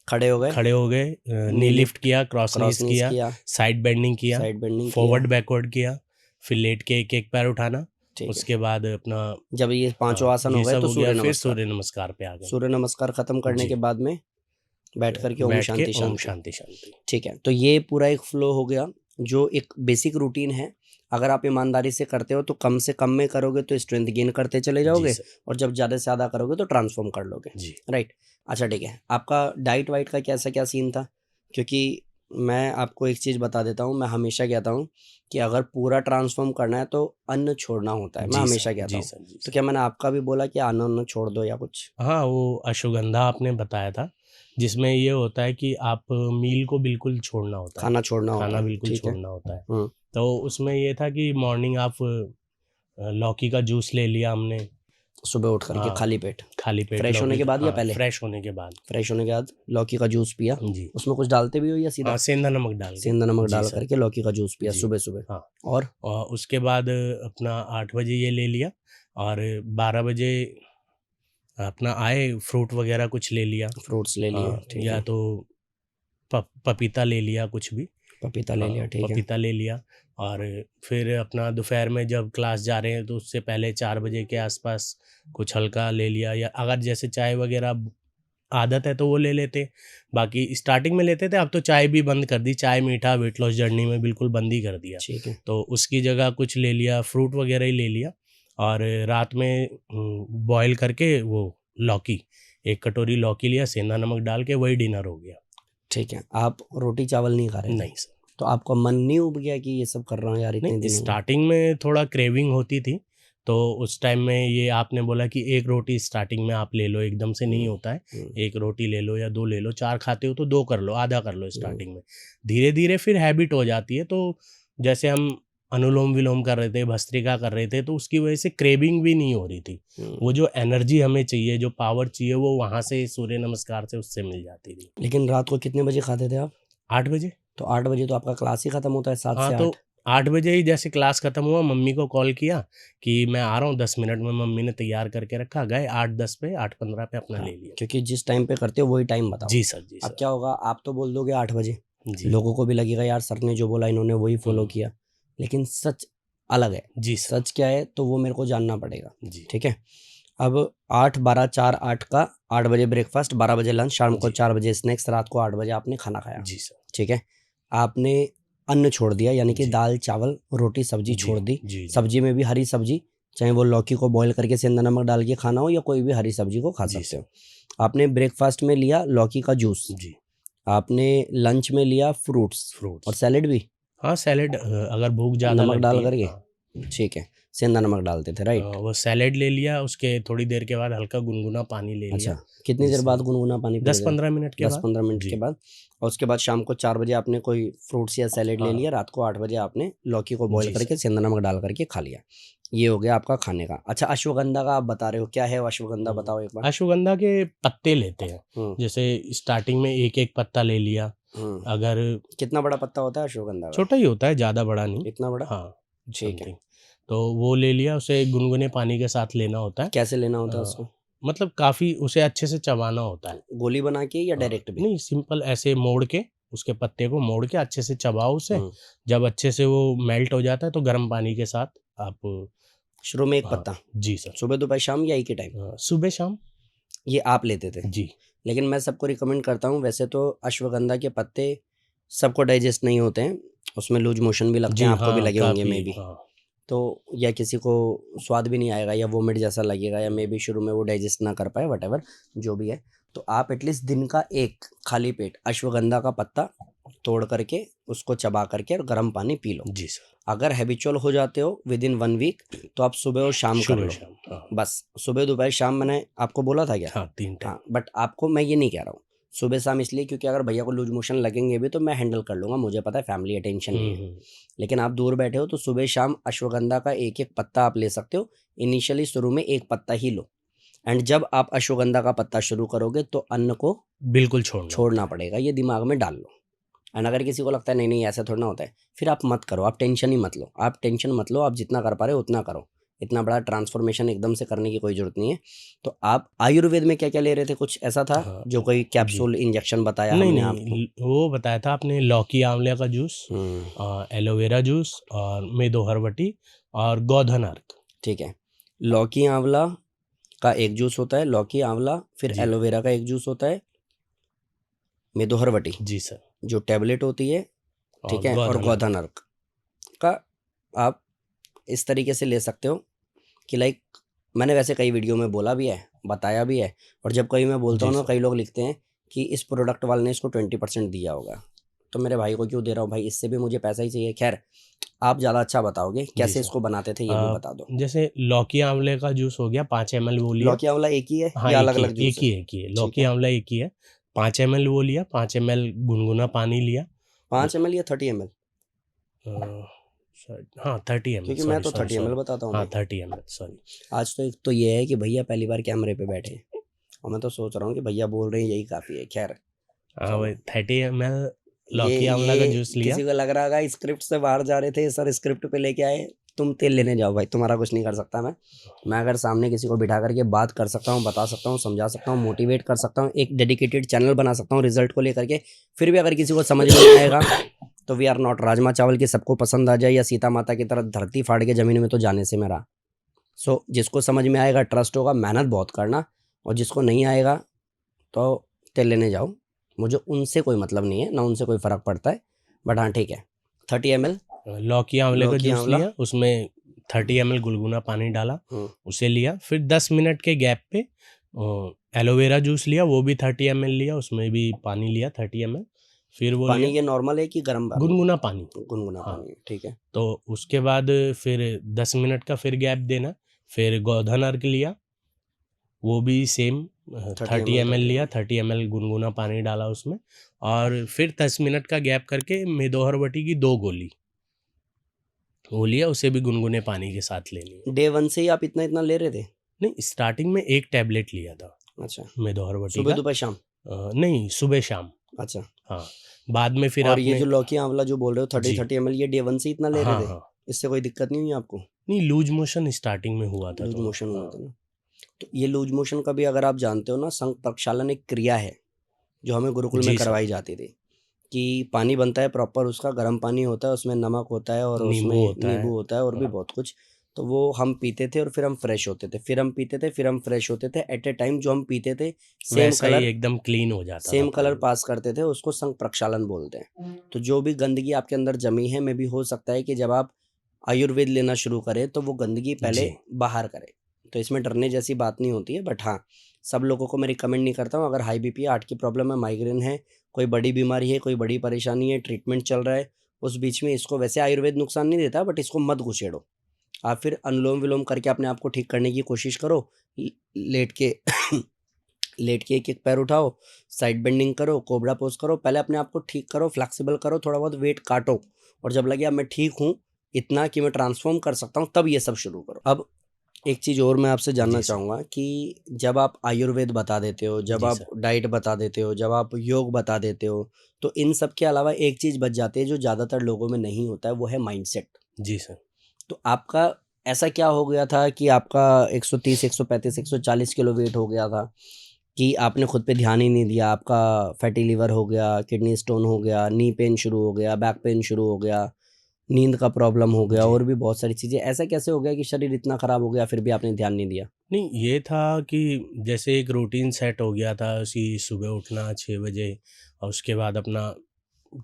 Speaker 1: खड़े हो गए,
Speaker 2: खड़े हो गए, नी लिफ्ट किया, क्रॉस नीज
Speaker 1: नीज
Speaker 2: किया,
Speaker 1: किया,
Speaker 2: साइड बेंडिंग किया,
Speaker 1: साइड बेंडिंग
Speaker 2: फॉरवर्ड
Speaker 1: किया,
Speaker 2: बैकवर्ड किया, फिर लेट के एक एक पैर उठाना।
Speaker 1: ठीक है।
Speaker 2: उसके बाद अपना
Speaker 1: जब ये पांचों आसन हो
Speaker 2: ये
Speaker 1: गए
Speaker 2: सब
Speaker 1: तो
Speaker 2: हो गया,
Speaker 1: सूर्य
Speaker 2: फिर
Speaker 1: नमस्कार,
Speaker 2: सूर्य नमस्कार पे आ गए।
Speaker 1: सूर्य नमस्कार खत्म करने
Speaker 2: जी।
Speaker 1: के बाद में बैठ करके ओम
Speaker 2: बैठ के
Speaker 1: शांति
Speaker 2: ओम
Speaker 1: शांति,
Speaker 2: शांति शांति।
Speaker 1: ठीक है। तो ये पूरा एक फ्लो हो गया जो एक बेसिक रूटीन है। अगर आप ईमानदारी से करते हो तो कम से कम में करोगे तो स्ट्रेंथ गेन करते चले जाओगे,
Speaker 2: सर।
Speaker 1: और जब ज़्यादा से ज़्यादा करोगे तो ट्रांसफॉर्म कर लोगे,
Speaker 2: जी।
Speaker 1: राइट। अच्छा ठीक है, आपका डाइट वाइट का कैसा क्या सीन था? क्योंकि मैं आपको एक चीज़ बता देता हूँ, मैं हमेशा कहता हूँ कि अगर पूरा ट्रांसफॉर्म करना है तो अन्न छोड़ना होता है, मैं
Speaker 2: जी
Speaker 1: हमेशा
Speaker 2: सर,
Speaker 1: कहता
Speaker 2: जी
Speaker 1: हूँ।
Speaker 2: सर, जी
Speaker 1: तो
Speaker 2: सर।
Speaker 1: क्या मैंने आपका भी बोला कि अन्न छोड़ दो या कुछ?
Speaker 2: हाँ, वो अश्वगंधा आपने बताया था, जिसमें ये होता है कि आप मील को बिल्कुल छोड़ना होता है,
Speaker 1: खाना छोड़ना होता
Speaker 2: खाना
Speaker 1: है,
Speaker 2: बिल्कुल
Speaker 1: ठीक है।
Speaker 2: छोड़ना होता है।
Speaker 1: हम्म,
Speaker 2: तो उसमें ये था कि मॉर्निंग आप लौकी का जूस ले लिया हमने।
Speaker 1: सुबह उठ करके
Speaker 2: हाँ,
Speaker 1: खाली पेट,
Speaker 2: खाली पेट
Speaker 1: फ्रेश होने
Speaker 2: लौकी
Speaker 1: के
Speaker 2: का,
Speaker 1: बाद या
Speaker 2: हाँ,
Speaker 1: पहले?
Speaker 2: फ्रेश होने के बाद।
Speaker 1: फ्रेश होने के बाद लौकी का जूस पिया,
Speaker 2: जी।
Speaker 1: उसमें कुछ डालते भी हो या सीधा
Speaker 2: हाँ, सेंधा नमक डाल के।
Speaker 1: सेंधा नमक
Speaker 2: जी
Speaker 1: डाल
Speaker 2: सर।
Speaker 1: करके लौकी का जूस पिया
Speaker 2: जी।
Speaker 1: सुबह सुबह?
Speaker 2: हाँ,
Speaker 1: और
Speaker 2: और उसके बाद अपना 8 बजे ये ले लिया, और 12 बजे अपना आए फ्रूट वगैरह कुछ ले लिया।
Speaker 1: फ्रूट्स ले लिए,
Speaker 2: हाँ,
Speaker 1: ठीक
Speaker 2: या
Speaker 1: है।
Speaker 2: तो पपीता ले लिया कुछ भी।
Speaker 1: पपीता ले
Speaker 2: हाँ,
Speaker 1: लिया, ठीक है।
Speaker 2: पपीता ले लिया, और फिर अपना दोपहर में जब क्लास जा रहे हैं तो उससे पहले 4 बजे के आसपास कुछ हल्का ले लिया, या अगर जैसे चाय वगैरह आदत है तो वो ले लेते। बाकी स्टार्टिंग में लेते थे, अब तो चाय भी बंद कर दी, चाय मीठा वेट लॉस जर्नी में बिल्कुल बंद ही कर दिया।
Speaker 1: ठीक है।
Speaker 2: तो उसकी जगह कुछ ले लिया, फ्रूट वगैरह ही ले लिया, और रात में बॉयल करके वो लौकी, 1 कटोरी लौकी लिया, सेंधा नमक डाल के, वही डिनर हो गया।
Speaker 1: ठीक है, आप रोटी चावल नहीं खा रहे थे?
Speaker 2: नहीं सर।
Speaker 1: तो आपका मन नहीं उब गया कि ये सब कर रहा हूँ यार इतने
Speaker 2: नहीं,
Speaker 1: दिन हो गए?
Speaker 2: स्टार्टिंग में थोड़ा क्रेविंग होती थी, तो उस टाइम में ये आपने बोला कि 1 रोटी स्टार्टिंग में आप ले लो, एकदम से नहीं होता है। 1 रोटी ले लो या 2 ले लो, 4 खाते हो तो 2 कर लो, आधा कर लो स्टार्टिंग में। धीरे-धीरे फिर हैबिट हो जाती है, तो जैसे हम अनुलोम-विलोम कर रहे थे, भस्त्रिका कर रहे थे, तो उसकी वजह से क्रेविंग भी नहीं हो रही थी। वो जो एनर्जी हमें चाहिए, जो पावर चाहिए, वो वहाँ से सूर्य नमस्कार से उससे मिल जाती थी।
Speaker 1: लेकिन रात को कितने बजे खाते थे आप?
Speaker 2: 8 बजे।
Speaker 1: तो 8 बजे तो आपका क्लास ही खत्म होता है, 7
Speaker 2: हाँ,
Speaker 1: से
Speaker 2: तो
Speaker 1: 8।
Speaker 2: 8 बजे ही जैसे क्लास खत्म हुआ, मम्मी को कॉल किया कि मैं आ रहा हूँ 10 मिनट में, मम्मी ने तैयार करके रखा, गए 8:10 पे, 8:15 पे अपना
Speaker 1: हाँ,
Speaker 2: ले लिया।
Speaker 1: क्योंकि जिस टाइम पे करते हो वही टाइम बताओ।
Speaker 2: जी सर, जी
Speaker 1: अब
Speaker 2: सर।
Speaker 1: क्या होगा, आप तो बोल दोगे 8 बजे,
Speaker 2: जी।
Speaker 1: लोगों को भी लगेगा यार सर ने जो बोला इन्होंने वही फॉलो
Speaker 2: हम्म।
Speaker 1: किया, लेकिन सच अलग है।
Speaker 2: जी सर।
Speaker 1: सच क्या है तो वो मेरे को जानना पड़ेगा,
Speaker 2: जी।
Speaker 1: ठीक है। अब 8 12 4 8 का 8 बजे ब्रेकफास्ट, 12 बजे लंच, शाम को
Speaker 2: जी।
Speaker 1: 4 बजे स्नैक्स, रात को 8 बजे आपने खाना खाया,
Speaker 2: जी सर।
Speaker 1: ठीक है। आपने अन्न छोड़ दिया, यानी कि
Speaker 2: जी।
Speaker 1: दाल चावल रोटी सब्जी
Speaker 2: जी,
Speaker 1: छोड़ दी।
Speaker 2: जी, जी।
Speaker 1: सब्जी में भी हरी सब्जी, चाहे वो लौकी को बॉईल करके सेंधा नमक डाल के खाना हो या कोई भी हरी सब्जी को खा
Speaker 2: जी
Speaker 1: सकते हो। आपने ब्रेकफास्ट में लिया लौकी का जूस,
Speaker 2: जी।
Speaker 1: आपने लंच में लिया फ्रूट्स और
Speaker 2: फ्रूट्स।
Speaker 1: सैलेड भी
Speaker 2: हाँ, सैलेड अगर भूख ज़्यादा
Speaker 1: नमक डाल
Speaker 2: लगती है।
Speaker 1: करके,
Speaker 2: हाँ।
Speaker 1: ठीक है। सेंधा नमक डालते थे, राइट।
Speaker 2: वो सैलेड ले लिया, उसके थोड़ी देर के बाद हल्का गुनगुना पानी ले
Speaker 1: अच्छा,
Speaker 2: लिया।
Speaker 1: कितनी देर
Speaker 2: जिससे
Speaker 1: बाद गुनगुना पानी पीते थे?
Speaker 2: 10-15 मिनट के बाद।
Speaker 1: 10-15 मिनट
Speaker 2: जी।
Speaker 1: के बाद। और उसके बाद शाम को 4 बजे आपने कोई फ्रूट्स या सैलेड ले
Speaker 2: हाँ।
Speaker 1: लिया, रात को 8 बजे आपने लौकी को बॉईल
Speaker 2: जी
Speaker 1: करके
Speaker 2: सर।
Speaker 1: सेंधा नमक डाल करके खा लिया। ये हो गया आपका खाने का। अच्छा, अश्वगंधा का आप बता रहे हो, क्या है वो अश्वगंधा, बताओ एक बार।
Speaker 2: अश्वगंधा के पत्ते लेते हैं,
Speaker 1: हम्म,
Speaker 2: जैसे स्टार्टिंग में 1-1 पत्ता ले लिया। अगर
Speaker 1: कितना बड़ा पत्ता होता है अश्वगंधा का?
Speaker 2: छोटा ही होता है, ज़्यादा बड़ा नहीं।
Speaker 1: इतना बड़ा,
Speaker 2: हाँ,
Speaker 1: ठीक है।
Speaker 2: समथिंग। तो वो ले लिया, उसे गुनगुने पानी के साथ लेना होता है।
Speaker 1: कैसे लेना होता है उसको?
Speaker 2: मतलब काफ़ी उसे अच्छे से चबाना होता है।
Speaker 1: गोली बना के या
Speaker 2: हाँ,
Speaker 1: डायरेक्ट भी?
Speaker 2: नहीं, सिंपल ऐसे मोड़ के, उसके पत्ते को मोड़ के अच्छे से चबाओ उसे।
Speaker 1: हम्म,
Speaker 2: जब अच्छे से वो मेल्ट हो जाता है तो गर्म पानी के साथ आप।
Speaker 1: शुरू में एक
Speaker 2: हाँ,
Speaker 1: पत्ता,
Speaker 2: जी सर।
Speaker 1: सुबह दोपहर शाम या एक ही टाइम?
Speaker 2: सुबह शाम।
Speaker 1: ये आप लेते थे?
Speaker 2: जी।
Speaker 1: लेकिन मैं सबको रिकमेंड करता हूँ, वैसे तो अश्वगंधा के पत्ते सबको डाइजेस्ट नहीं होते हैं, उसमें लूज मोशन भी लगते
Speaker 2: जी
Speaker 1: हैं, आपको भी
Speaker 2: हाँ,
Speaker 1: लगे होंगे
Speaker 2: काफ़ी।
Speaker 1: May be.
Speaker 2: हाँ।
Speaker 1: तो या किसी को स्वाद भी नहीं आएगा या वोमिट जैसा लगेगा, या मे बी शुरू में वो डाइजेस्ट ना कर पाए, वटेवर जो भी है। तो आप एटलीस्ट दिन का एक खाली पेट अश्वगंधा का पत्ता तोड़ करके उसको चबा करके और गर्म पानी पी लो।
Speaker 2: जी सर।
Speaker 1: अगर हैबिचुअल हो जाते हो विद इन 1 वीक तो आप सुबह और शाम कर
Speaker 2: सुबह
Speaker 1: लो,
Speaker 2: शाम। हाँ।
Speaker 1: बस। सुबह दोपहर शाम मैंने आपको बोला था क्या?
Speaker 2: हाँ, 3 टाइम।
Speaker 1: हाँ, बट आपको मैं ये नहीं कह रहा हूँ सुबह शाम, इसलिए क्योंकि अगर भैया को लूज मोशन लगेंगे भी तो मैं हैंडल कर लूँगा, मुझे पता है फैमिली अटेंशन नहीं है। लेकिन आप दूर बैठे हो तो सुबह शाम अश्वगंधा का एक एक पत्ता आप ले सकते हो। इनिशियली शुरू में एक पत्ता ही लो, एंड जब आप अश्वगंधा का पत्ता शुरू करोगे तो अन्न को
Speaker 2: बिल्कुल
Speaker 1: छोड़ना पड़ेगा, ये दिमाग में डाल लो। एंड अगर किसी को लगता है नहीं नहीं ऐसा थोड़ा ना होता है, फिर आप मत करो, आप टेंशन ही मत लो, आप टेंशन मत लो, आप जितना कर पा रहे हो उतना करो। इतना बड़ा ट्रांसफॉर्मेशन एकदम से करने की कोई जरूरत नहीं है। तो आप आयुर्वेद में क्या क्या ले रहे थे, कुछ ऐसा था
Speaker 2: हाँ,
Speaker 1: जो कोई
Speaker 2: जी।
Speaker 1: कैप्सूल इंजेक्शन बताया
Speaker 2: नहीं,
Speaker 1: हमने
Speaker 2: नहीं,
Speaker 1: आपको?
Speaker 2: वो बताया था आपने, लौकी आंवले का जूस, एलोवेरा जूस, और मेदो हरवटी, और गोधन अर्क।
Speaker 1: ठीक है। लौकी आंवला का एक जूस होता है, लौकी आंवला, फिर
Speaker 2: जी।
Speaker 1: एलोवेरा का एक जूस होता है, मेदोहरवटी
Speaker 2: जी सर।
Speaker 1: जो टैबलेट होती है, ठीक है, और
Speaker 2: गोधन अर्क।
Speaker 1: गोधन अर्क का आप इस तरीके से ले सकते हो कि लाइक मैंने वैसे कई वीडियो में बोला भी है, बताया भी है, और जब कभी मैं बोलता
Speaker 2: जी
Speaker 1: हूँ ना,
Speaker 2: सर।
Speaker 1: कई लोग लिखते हैं कि इस प्रोडक्ट वाले ने इसको 20% दिया होगा, तो मेरे भाई को क्यों दे रहा हूँ भाई, इससे भी मुझे पैसा ही चाहिए। खैर, आप ज़्यादा अच्छा बताओगे,
Speaker 2: जी
Speaker 1: कैसे
Speaker 2: सर।
Speaker 1: इसको बनाते थे ये भी बता दो।
Speaker 2: जैसे लौकी आंवले का जूस हो गया 5 ml वो लिया।
Speaker 1: लौकी आंवला एक ही है
Speaker 2: हाँ
Speaker 1: या
Speaker 2: एक
Speaker 1: अलग
Speaker 2: ही
Speaker 1: अलग जूस है?
Speaker 2: एक ही है,
Speaker 1: ठीक
Speaker 2: लौकी
Speaker 1: है,
Speaker 2: आंवला एक ही है। 5 ml वो लिया, 5 ml गुनगुना पानी लिया।
Speaker 1: 5 ml या 30 ml?
Speaker 2: हाँ 30 ml,
Speaker 1: क्योंकि मैं
Speaker 2: सॉरी
Speaker 1: तो
Speaker 2: सॉरी
Speaker 1: 30 ml
Speaker 2: सॉरी।
Speaker 1: बताता हूँ
Speaker 2: हाँ
Speaker 1: भाई।
Speaker 2: 30 ml, सॉरी।
Speaker 1: आज तो एक तो ये है कि भैया पहली बार कैमरे पे बैठे हैं, और मैं तो सोच रहा हूँ कि भैया बोल रहे हैं यही काफ़ी है। खैर
Speaker 2: हाँ
Speaker 1: चलो,
Speaker 2: भाई 30 ml
Speaker 1: ये
Speaker 2: लौकी आंवला का
Speaker 1: ये
Speaker 2: जूस लिया।
Speaker 1: किसी को लग रहा होगा स्क्रिप्ट से बाहर जा रहे थे सर, स्क्रिप्ट पे लेके आए। तुम तेल लेने जाओ भाई, तुम्हारा कुछ नहीं कर सकता मैं अगर सामने किसी को बिठा करके बात कर सकता हूँ, बता सकता हूँ, समझा सकता हूँ, मोटिवेट कर सकता हूँ, एक डेडिकेटेड चैनल बना सकता हूँ रिजल्ट को लेकर के, फिर भी अगर किसी को समझ में नहीं आएगा तो वी आर नॉट। राजमा चावल की सबको पसंद आ जाए या सीता माता की तरह धरती फाड़ के ज़मीन में तो जाने से मेरा। सो जिसको समझ में आएगा, ट्रस्ट होगा, मेहनत बहुत करना, और जिसको नहीं आएगा तो तेल लेने जाओ। मुझे उनसे कोई मतलब नहीं है, ना उनसे कोई फ़र्क पड़ता है। बट हाँ ठीक है, 30 ml
Speaker 2: लौकी आंवले का
Speaker 1: लौकी
Speaker 2: जूस
Speaker 1: आंवला।
Speaker 2: लिया, उसमें 30 ml गुनगुना पानी डाला,
Speaker 1: हम्म,
Speaker 2: उसे लिया। फिर 10 मिनट के गैप पे एलोवेरा जूस लिया, वो भी 30 ml लिया, उसमें भी पानी लिया 30 ml। फिर वो
Speaker 1: पानी
Speaker 2: लिया
Speaker 1: ये नॉर्मल है कि गर्म पानी?
Speaker 2: गुनगुना पानी।
Speaker 1: गुनगुना
Speaker 2: हाँ,
Speaker 1: पानी है, ठीक है।
Speaker 2: तो उसके बाद फिर 10 मिनट का फिर गैप देना। फिर गोधन अर्क लिया, वो भी सेम
Speaker 1: 30
Speaker 2: 30
Speaker 1: ml
Speaker 2: ml
Speaker 1: 30
Speaker 2: लिया,
Speaker 1: ml
Speaker 2: 30 ml गुनगुना पानी डाला उसमें। और फिर 10 मिनट का गैप करके मेदोहरबटी की 2 गोली वो लिया, उसे भी गुनगुने पानी के साथ लेनी है।
Speaker 1: डे 1 से ही आप इतना इतना ले रहे थे?
Speaker 2: नहीं, स्टार्टिंग में एक टैबलेट लिया था
Speaker 1: अच्छा,
Speaker 2: मेदोहरबटी
Speaker 1: सुबह
Speaker 2: का।
Speaker 1: दोपहर शाम?
Speaker 2: नहीं, सुबह शाम।
Speaker 1: अच्छा,
Speaker 2: हाँ, बाद में फिर
Speaker 1: और ये
Speaker 2: आपने।
Speaker 1: जो लौकी आंवला जो बोल रहे हो 30
Speaker 2: जी।
Speaker 1: 30 ml, ये डे 1 से इतना ले
Speaker 2: हाँ
Speaker 1: रहे थे?
Speaker 2: हाँ।
Speaker 1: इससे कोई दिक्कत नहीं हुई आपको?
Speaker 2: नहीं, लूज मोशन स्टार्टिंग में हुआ था
Speaker 1: लूज
Speaker 2: थोड़ा।
Speaker 1: मोशन हुआ
Speaker 2: हाँ।
Speaker 1: था ना? तो ये लूज मोशन का भी अगर आप जानते हो ना, संघ प्रक्षालन एक क्रिया है जो हमें गुरुकुल में
Speaker 2: जी सर।
Speaker 1: करवाई जाती थी, कि पानी बनता है प्रॉपर, उसका गर्म पानी होता है, उसमें नमक होता है और
Speaker 2: नींबू
Speaker 1: उसमें
Speaker 2: होता है।
Speaker 1: नींबू होता है और भी
Speaker 2: हाँ।
Speaker 1: बहुत कुछ। तो वो हम पीते थे और फिर हम फ्रेश होते थे, फिर हम पीते थे, फिर हम फ्रेश होते थे। एट ए टाइम जो हम पीते थे, सेम
Speaker 2: वैसा ही
Speaker 1: कलर,
Speaker 2: एकदम क्लीन हो जाता था
Speaker 1: सेम कलर
Speaker 2: पानी।
Speaker 1: पास करते थे, उसको संघ प्रक्षालन बोलते हैं। तो जो भी गंदगी आपके अंदर जमी है, मे भी हो सकता है कि जब आप आयुर्वेद लेना शुरू करें तो वो गंदगी पहले
Speaker 2: जी।
Speaker 1: बाहर करे। तो इसमें डरने जैसी बात नहीं होती है। बट हाँ, सब लोगों को मैं रिकमेंड नहीं करता हूँ। अगर हाई बीपी है, हार्ट की प्रॉब्लम है, माइग्रेन है, कोई बड़ी बीमारी है, कोई बड़ी परेशानी है, ट्रीटमेंट चल रहा है, उस बीच में इसको, वैसे आयुर्वेद नुकसान नहीं देता, बट इसको मत घुसेड़ो। आप फिर अनुलोम विलोम करके अपने आप को ठीक करने की कोशिश करो। लेट के लेट के एक एक पैर उठाओ, साइड बेंडिंग करो, कोबरा पोज करो, पहले अपने आप को ठीक करो, फ्लेक्सिबल करो, थोड़ा बहुत वेट काटो, और जब लगे अब मैं ठीक हूँ इतना कि मैं ट्रांसफॉर्म कर सकता हूँ, तब ये सब शुरू करो। अब एक चीज़ और मैं आपसे जानना
Speaker 2: जी सर।
Speaker 1: चाहूँगा कि जब आप आयुर्वेद बता देते हो, जब
Speaker 2: जी
Speaker 1: आप
Speaker 2: सर।
Speaker 1: डाइट बता देते हो, जब आप योग बता देते हो, तो इन सब के अलावा एक चीज़ बच जाती है जो ज़्यादातर लोगों में नहीं होता है, वो है माइंडसेट।
Speaker 2: जी सर।
Speaker 1: तो आपका ऐसा क्या हो गया था कि आपका 130 135 140 किलो वेट हो गया था कि आपने खुद पे ध्यान ही नहीं दिया? आपका फैटी लिवर हो गया, किडनी स्टोन हो गया, नी पेन शुरू हो गया, बैक पेन शुरू हो गया, नींद का प्रॉब्लम हो गया,
Speaker 2: जी।
Speaker 1: और भी बहुत सारी चीज़ें। ऐसा कैसे हो गया कि शरीर इतना ख़राब हो गया फिर भी आपने ध्यान नहीं दिया?
Speaker 2: नहीं, ये था कि जैसे एक रूटीन सेट हो गया था, उसी सुबह उठना 6 बजे और उसके बाद अपना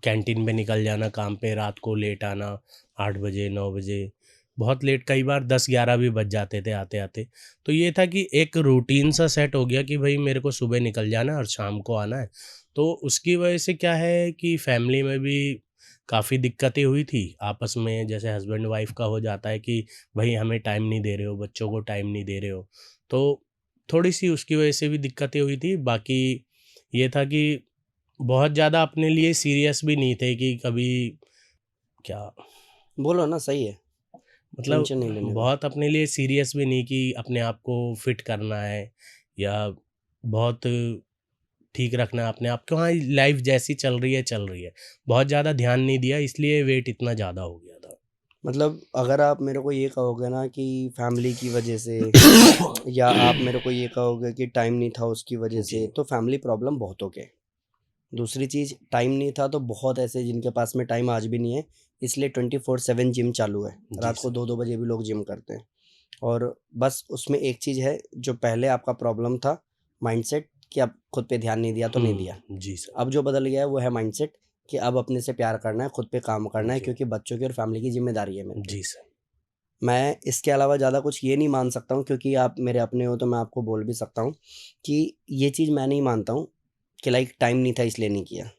Speaker 2: कैंटीन पे निकल जाना काम पे, रात को लेट आना 8 बजे 9 बजे, बहुत लेट, कई बार 10-11 भी बज जाते थे आते आते। तो ये था कि एक रूटीन सा सेट हो गया कि भाई मेरे को सुबह निकल जाना है और शाम को आना है। तो उसकी वजह से क्या है कि फैमिली में भी काफ़ी दिक्कतें हुई थी आपस में, जैसे हस्बैंड वाइफ का हो जाता है कि भाई हमें टाइम नहीं दे रहे हो, बच्चों को टाइम नहीं दे रहे हो। तो थोड़ी सी उसकी वजह से भी दिक्कतें हुई थी। बाकी ये था कि बहुत ज़्यादा अपने लिए सीरियस भी नहीं थे कि कभी क्या,
Speaker 1: बोलो ना, सही है,
Speaker 2: मतलब
Speaker 1: टेंशन नहीं लेने का।
Speaker 2: बहुत अपने लिए सीरियस भी नहीं कि अपने आप को फिट करना है या बहुत ठीक रखना है अपने आप को। हाँ, लाइफ जैसी चल रही है चल रही है, बहुत ज़्यादा ध्यान नहीं दिया, इसलिए वेट इतना ज़्यादा हो गया था।
Speaker 1: मतलब अगर आप मेरे को ये कहोगे ना कि फैमिली की वजह से, या आप मेरे को ये कहोगे कि टाइम नहीं था उसकी वजह
Speaker 2: जी।
Speaker 1: से, तो फैमिली प्रॉब्लम बहुतों के। दूसरी चीज़, टाइम नहीं था तो बहुत ऐसे जिनके पास में टाइम आज भी नहीं है, इसलिए 24/7 जिम चालू है।
Speaker 2: जी
Speaker 1: रात को
Speaker 2: सर।
Speaker 1: 2-2 बजे भी लोग जिम करते हैं। और बस उसमें एक चीज़ है, जो पहले आपका प्रॉब्लम था माइंडसेट, कि आप खुद पे ध्यान नहीं दिया तो नहीं दिया।
Speaker 2: जी सर।
Speaker 1: अब जो बदल गया है वो है माइंडसेट, कि अब अपने से प्यार करना है, खुद पे काम करना है,
Speaker 2: जी।
Speaker 1: क्योंकि बच्चों की और फैमिली की जिम्मेदारी है मेरे पे।
Speaker 2: जी सर।
Speaker 1: मैं इसके अलावा ज़्यादा कुछ ये नहीं मान सकता हूँ, क्योंकि आप मेरे अपने हो तो मैं आपको बोल भी सकता हूँ कि ये चीज़ मैं नहीं मानता हूँ कि लाइक टाइम नहीं था इसलिए नहीं किया।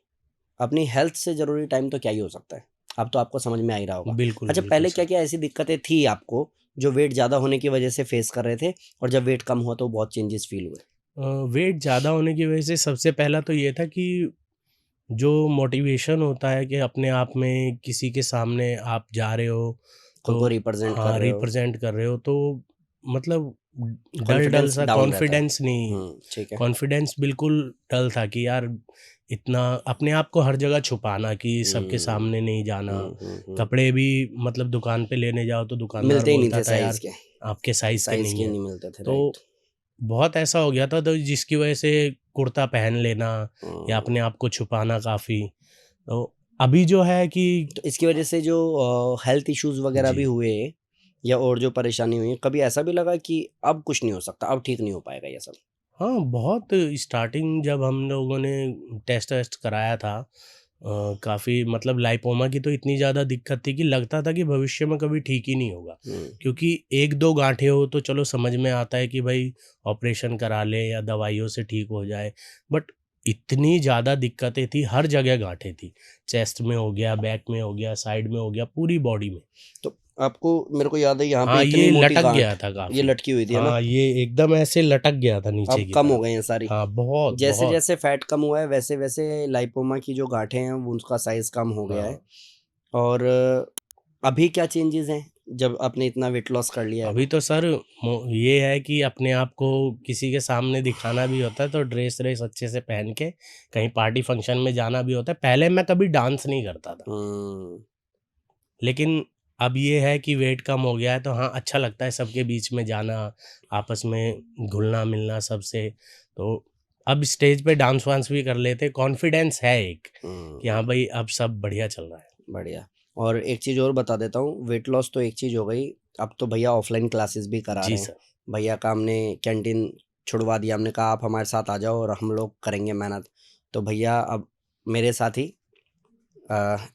Speaker 1: अपनी हेल्थ से ज़रूरी टाइम तो क्या ही हो सकता है। अब तो आपको समझ में आ ही रहा होगा।
Speaker 2: बिल्कुल,
Speaker 1: अच्छा,
Speaker 2: बिल्कुल
Speaker 1: पहले
Speaker 2: सर।
Speaker 1: क्या-क्या ऐसी दिक्कतें थी आपको जो वेट ज़्यादा होने की वजह से फेस कर रहे थे, और जब वेट कम हुआ तो बहुत चेंजेस फ़ील हुए?
Speaker 2: वेट ज़्यादा होने की वजह से सबसे पहला तो ये था कि जो मोटिवेशन होता है कि अपने आप में किसी के सामने आप जा रहे हो,
Speaker 1: खुद को
Speaker 2: तो
Speaker 1: रिप्रेज़ेंट कर
Speaker 2: हाँ,
Speaker 1: रहे हो,
Speaker 2: रिप्रेज़ेंट कर रहे हो, तो मतलब डल-डल
Speaker 1: कॉन्फिडेंस
Speaker 2: सा
Speaker 1: डाउन रहता है।
Speaker 2: कॉन्फिडेंस नहीं,
Speaker 1: ठीक है।
Speaker 2: कॉन्फिडेंस बिल्कुल डल था कि यार इतना अपने आप को हर जगह छुपाना कि सबके
Speaker 1: हुँ,
Speaker 2: सामने नहीं जाना।
Speaker 1: हुँ।
Speaker 2: कपड़े भी मतलब दुकान पे लेने जाओ तो दुकानदार
Speaker 1: मिलते ही नहीं
Speaker 2: बोलता
Speaker 1: थे
Speaker 2: था
Speaker 1: साइज़
Speaker 2: यार
Speaker 1: के,
Speaker 2: आपके साइज़ के
Speaker 1: साइज़
Speaker 2: नहीं
Speaker 1: के
Speaker 2: है।
Speaker 1: नहीं मिलते थे,
Speaker 2: तो
Speaker 1: राइट।
Speaker 2: बहुत ऐसा हो गया था तो जिसकी वजह से कुर्ता पहन लेना या
Speaker 1: हुँ।
Speaker 2: अपने आप को छुपाना काफ़ी। तो अभी जो है कि
Speaker 1: तो इसकी वजह से जो हेल्थ इश्यूज़ वगैरह भी
Speaker 2: जी।
Speaker 1: हुए, या और जो परेशानी हुई, कभी ऐसा भी लगा कि अब कुछ नहीं हो सकता, अब ठीक नहीं हो पाएगा ये सब?
Speaker 2: हाँ, बहुत स्टार्टिंग जब हम लोगों ने टेस्ट-वेस्ट कराया था काफ़ी मतलब लाइपोमा की तो इतनी ज़्यादा दिक्कत थी कि लगता था कि भविष्य में कभी ठीक ही नहीं होगा।
Speaker 1: हुँ,
Speaker 2: क्योंकि 1-2 गाँठें हो तो चलो समझ में आता है कि भई ऑपरेशन करा लें या दवाइयों से ठीक हो जाए। बट इतनी ज़्यादा दिक्कतें थी, हर जगह गाँठें थी। चेस्ट में हो गया, बैक में हो गया, साइड में हो गया, पूरी बॉडी में।
Speaker 1: तो आपको, मेरे को याद है यहाँ पे
Speaker 2: हाँ,
Speaker 1: इतनी
Speaker 2: ये
Speaker 1: मोटी
Speaker 2: लटक
Speaker 1: गाँठ,
Speaker 2: गया था
Speaker 1: ये
Speaker 2: काफ़ी।
Speaker 1: लटकी हुई थी, है ना?
Speaker 2: हाँ, ये एकदम ऐसे लटक गया था नीचे
Speaker 1: अब
Speaker 2: की
Speaker 1: कम हो
Speaker 2: तरफ।
Speaker 1: गई हैं सारी।
Speaker 2: हाँ, बहुत, बहुत।
Speaker 1: जैसे-जैसे फैट कम हुआ है, वैसे-वैसे लाइपोमा की जो गाँठें हैं, वो उसका साइज़ कम हो गया है।
Speaker 2: हाँ,
Speaker 1: और अभी क्या चेंजेज़ हैं, जब आपने इतना वेट लॉस कर लिया है
Speaker 2: अभी
Speaker 1: तो?
Speaker 2: तो सर ये है कि अपने आप को किसी के सामने दिखाना भी होता है तो ड्रेस-व्रेस अच्छे से पहन के कहीं पार्टी फंक्शन में जाना भी होता है। पहले मैं कभी डांस नहीं करता था,
Speaker 1: हुँ,
Speaker 2: लेकिन अब ये है कि वेट कम हो गया है तो हाँ, अच्छा लगता है सबके बीच में जाना, आपस में घुलना-मिलना सबसे। तो अब स्टेज पे डांस-वांस भी कर लेते, कॉन्फिडेंस है एक कि हाँ
Speaker 1: हुँ।
Speaker 2: भाई, अब सब बढ़िया चल रहा है।
Speaker 1: बढ़िया। और एक चीज़ और बता देता हूँ, वेट लॉस तो एक चीज़ हो गई, अब तो भैया ऑफ़लाइन क्लासेस भी करा
Speaker 2: जी
Speaker 1: रहे हैं।
Speaker 2: सर।
Speaker 1: भैया का हमने कैंटीन छुड़वा दिया, हमने कहा आप हमारे साथ आ जाओ और हम लोग करेंगे मेहनत। तो भैया अब मेरे साथ ही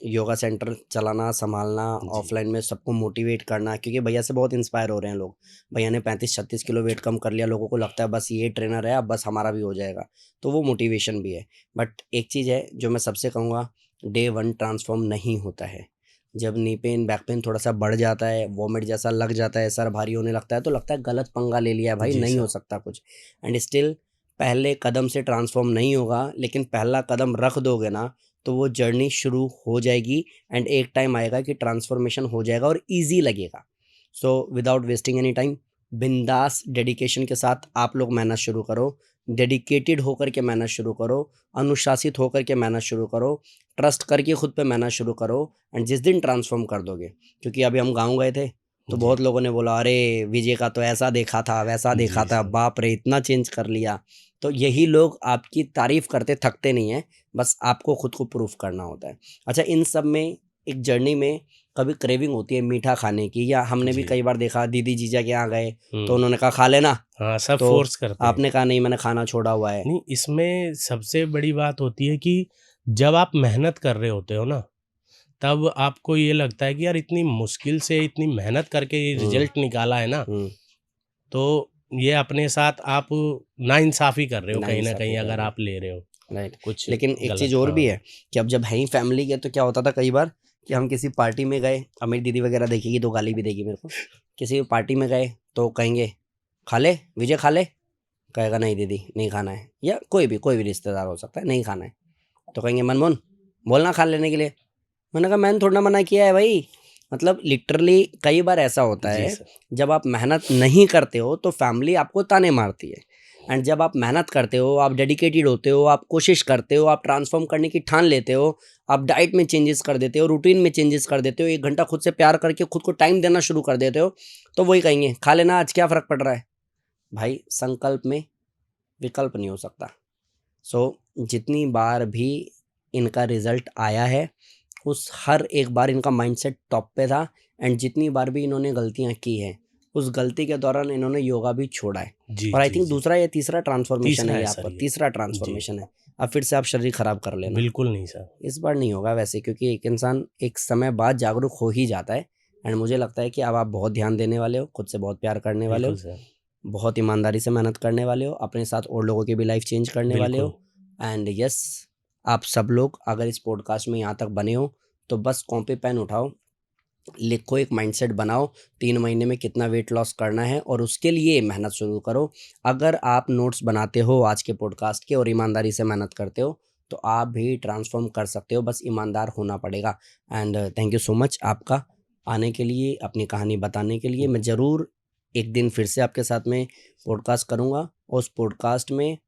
Speaker 1: योगा सेंटर चलाना, सँभालना,
Speaker 2: जी,
Speaker 1: ऑफ़लाइन में सबको मोटिवेट करना, क्योंकि भैया से बहुत इंस्पायर हो रहे हैं लोग। भैया ने 35-36 किलो वेट कम कर लिया, लोगों को लगता है बस ये ट्रेनर है, अब बस हमारा भी हो जाएगा। तो वो मोटिवेशन भी है। बट एक चीज़ है जो मैं सबसे कहूँगा, डे 1 ट्रांसफ़ॉर्म नहीं होता है। जब नी पेन, बैक पेन थोड़ा-सा बढ़ जाता है, वॉमिट जैसा लग जाता है, सर भारी होने लगता है, तो लगता है गलत पंगा ले लिया है भाई,
Speaker 2: जी
Speaker 1: नहीं हो
Speaker 2: सर।
Speaker 1: सकता कुछ। एंड स्टिल पहले कदम से ट्रांसफ़ॉर्म नहीं होगा, लेकिन पहला कदम रख दोगे ना, तो वो जर्नी शुरू हो जाएगी, एंड एक टाइम आएगा कि ट्रांसफॉर्मेशन हो जाएगा और ईज़ी लगेगा। So without wasting any time, बिंदास डेडिकेशन के साथ आप लोग मेहनत शुरू करो, डेडिकेटेड होकर के मेहनत शुरू करो, अनुशासित होकर के मेहनत शुरू करो, ट्रस्ट करके खुद पे मेहनत शुरू करो, एंड जिस दिन ट्रांसफ़ॉर्म कर दोगे, क्योंकि अभी हम गाँव गए थे, तो
Speaker 2: जी।
Speaker 1: बहुत लोगों ने बोला, "अरे! विजय का तो ऐसा देखा था, वैसा देखा
Speaker 2: जी
Speaker 1: था,
Speaker 2: सर।
Speaker 1: बाप रे! इतना चेंज कर लिया।" तो यही लोग आपकी तारीफ़ करते थकते नहीं हैं, बस आपको खुद को प्रूफ करना होता है। अच्छा, इन सब में, एक जर्नी में कभी क्रेविंग होती है मीठा खाने की, या हमने भी
Speaker 2: जी।
Speaker 1: कई बार देखा दीदी जीजा के यहाँ गए तो
Speaker 2: हुँ।
Speaker 1: उन्होंने कहा खा लेना,
Speaker 2: हाँ, सब
Speaker 1: तो
Speaker 2: फ़ोर्स करते हैं।
Speaker 1: आपने कहा नहीं मैंने खाना छोड़ा हुआ है।
Speaker 2: नहीं, इसमें सबसे बड़ी बात होती है कि जब आप मेहनत कर रहे होते हो ना, तब आपको ये लगता है कि यार इतनी मुश्किल से इतनी मेहनत करके ये
Speaker 1: हुँ,
Speaker 2: रिज़ल्ट निकाला है ना,
Speaker 1: हुँ,
Speaker 2: तो ये अपने साथ आप नाइंसाफ़ी कर रहे हो कहीं न
Speaker 1: नाइंसाफ़ी
Speaker 2: कहीं
Speaker 1: कर
Speaker 2: अगर
Speaker 1: रहे हो,
Speaker 2: आप ले रहे हो
Speaker 1: राइट।
Speaker 2: कुछ
Speaker 1: लेकिन एक चीज़
Speaker 2: गलत।
Speaker 1: और भी
Speaker 2: हाँ।
Speaker 1: है कि अब जब है ही फैमिली के, तो क्या होता था कई बार कि हम किसी पार्टी में गए, अब मेरी दीदी वगैरह देखेगी तो गाली भी देगी मेरे को। किसी पार्टी में गए तो कहेंगे, "खा ले, विजय खा ले।" कहेगा, "नहीं दीदी, नहीं खाना है।" या कोई भी रिश्तेदार हो सकता है, "नहीं खाना है।" तो कहेंगे, "मनमोहन, बोलना खा लेने के लिए।" मैंने कहा, "मैंने थोड़ी ना मना किया है भाई।" मतलब लिटरली कई बार ऐसा होता
Speaker 2: जी
Speaker 1: है,
Speaker 2: सर।
Speaker 1: जब आप मेहनत नहीं करते हो तो फैमिली आपको ताने मारती है, एंड जब आप मेहनत करते हो, आप डेडिकेटेड होते हो, आप कोशिश करते हो, आप ट्रांसफ़ॉर्म करने की ठान लेते हो, आप डाइट में चेंजेस कर देते हो, रूटीन में चेंजेस कर देते हो, 1 घंटा खुद से प्यार करके खुद को टाइम देना शुरू कर देते हो, तो वही कहेंगे, "खा लेना आज, क्या फ़र्क पड़ रहा है?" भाई संकल्प में विकल्प नहीं हो सकता। सो जितनी बार भी इनका रिज़ल्ट आया है, उस हर एक बार इनका माइंडसेट टॉप पे था, एंड जितनी बार भी इन्होंने गलतियाँ की हैं, उस गलती के दौरान इन्होंने योगा भी छोड़ा है।
Speaker 2: जी,
Speaker 1: और आई
Speaker 2: जी,
Speaker 1: थिंक
Speaker 2: जी।
Speaker 1: दूसरा या तीसरा ट्रांसफ़ॉर्मेशन
Speaker 2: तीसरा
Speaker 1: है ये
Speaker 2: है
Speaker 1: आपका,
Speaker 2: सर ये।
Speaker 1: तीसरा
Speaker 2: जी,
Speaker 1: ट्रांसफ़ॉर्मेशन है। अब फिर से आप शरीर ख़राब कर लेना।
Speaker 2: बिल्कुल नहीं सर।
Speaker 1: इस बार नहीं होगा वैसे, क्योंकि एक इंसान एक समय बाद जागरूक हो ही जाता है, एंड मुझे लगता है कि अब आप बहुत ध्यान देने वाले हो, खुद से बहुत प्यार करने वाले हो,
Speaker 2: बिल्कुल सर,
Speaker 1: बहुत ईमानदारी से मेहनत करने वाले हो, अपने साथ और लोगों की भी लाइफ चेंज करने वाले हो।
Speaker 2: बिल्कुल।
Speaker 1: एंड यस, आप सब लोग अगर इस पॉडकास्ट में यहाँ तक बने हो तो बस कॉपी पेन उठाओ, लिखो, एक माइंडसेट बनाओ 3 महीने में कितना वेट लॉस करना है और उसके लिए मेहनत शुरू करो। अगर आप नोट्स बनाते हो आज के पॉडकास्ट के और ईमानदारी से मेहनत करते हो तो आप भी ट्रांसफॉर्म कर सकते हो, बस ईमानदार होना पड़ेगा। And thank you so much आपका आने के लिए, अपनी कहानी बताने के लिए। मैं ज़रूर एक दिन फिर से आपके साथ में पॉडकास्ट करूँगा और उस पॉडकास्ट में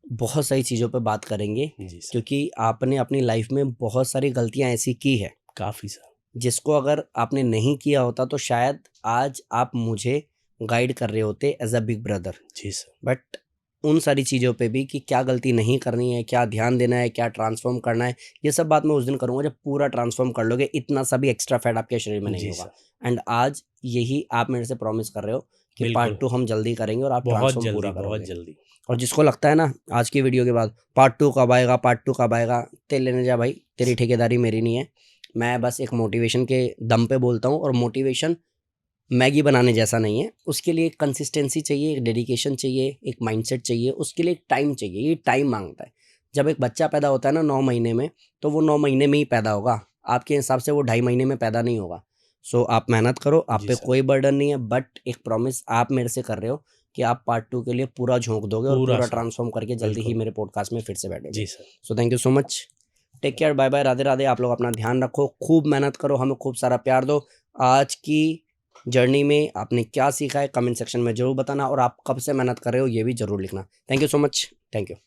Speaker 1: बहुत सारी चीज़ों पे बात करेंगे,
Speaker 2: जी सर,
Speaker 1: क्योंकि आपने अपनी लाइफ में बहुत सारी गलतियाँ ऐसी की है
Speaker 2: काफ़ी सर।
Speaker 1: जिसको अगर आपने नहीं किया होता तो शायद आज आप मुझे गाइड कर रहे होते एज अ बिग ब्रदर।
Speaker 2: जी सर,
Speaker 1: बट उन सारी चीज़ों पे भी कि क्या गलती नहीं करनी है, क्या ध्यान देना है, क्या ट्रांसफॉर्म करना है, ये सब बात मैं उस दिन करूँगा जब पूरा ट्रांसफॉर्म कर लोगे, इतना सा भी एक्स्ट्रा फैट आपके शरीर में नहीं
Speaker 2: जी
Speaker 1: होगा।
Speaker 2: सर।
Speaker 1: एंड आज यही आप मेरे से प्रॉमिस कर रहे हो कि
Speaker 2: बिल्कुल,
Speaker 1: पार्ट 2 हम जल्दी करेंगे और आप
Speaker 2: बहुत
Speaker 1: ट्रांसफॉर्म पूरा
Speaker 2: जल्दी, बहुत
Speaker 1: करोगे।
Speaker 2: जल्दी।
Speaker 1: और जिसको लगता है ना आज की वीडियो के बाद पार्ट 2 कब आएगा, पार्ट 2 कब आएगा, तेल लेने जा भाई, तेरी ठेकेदारी मेरी नहीं है। मैं बस एक मोटिवेशन के दम पे बोलता हूँ और मोटिवेशन मैगी बनाने जैसा नहीं है। उसके लिए एक कंसिस्टेंसी चाहिए, एक डेडिकेशन चाहिए, एक माइंडसेट चाहिए, उसके लिए एक टाइम चाहिए, ये टाइम मांगता है। जब एक बच्चा पैदा होता है ना 9 महीने में, तो वो 9 महीने में ही पैदा होगा, आपके हिसाब से वो 2.5 महीने में पैदा नहीं होगा। सो आप मेहनत करो, आप
Speaker 2: जी
Speaker 1: पे
Speaker 2: सर,
Speaker 1: कोई बर्डन नहीं है, बट एक प्रॉमिस आप मेरे से कर रहे हो कि आप पार्ट 2 के लिए पूरा झोंक दोगे और
Speaker 2: पूरा
Speaker 1: पूरा
Speaker 2: सर,
Speaker 1: ट्रांसफॉर्म करके जल्दी ही
Speaker 2: बिल्कुल।
Speaker 1: मेरे पॉडकास्ट में फिर से बैठोगे।
Speaker 2: जी sir,
Speaker 1: so thank you so much, take care, bye bye, Radhe Radhe. आप लोग अपना ध्यान रखो, खूब मेहनत करो, हमें खूब सारा प्यार दो। आज की जर्नी में आपने क्या सीखा है कमेंट सेक्शन में जरूर बताना और आप कब से मेहनत कर रहे हो ये भी जरूर लिखना। Thank you so much, thank you.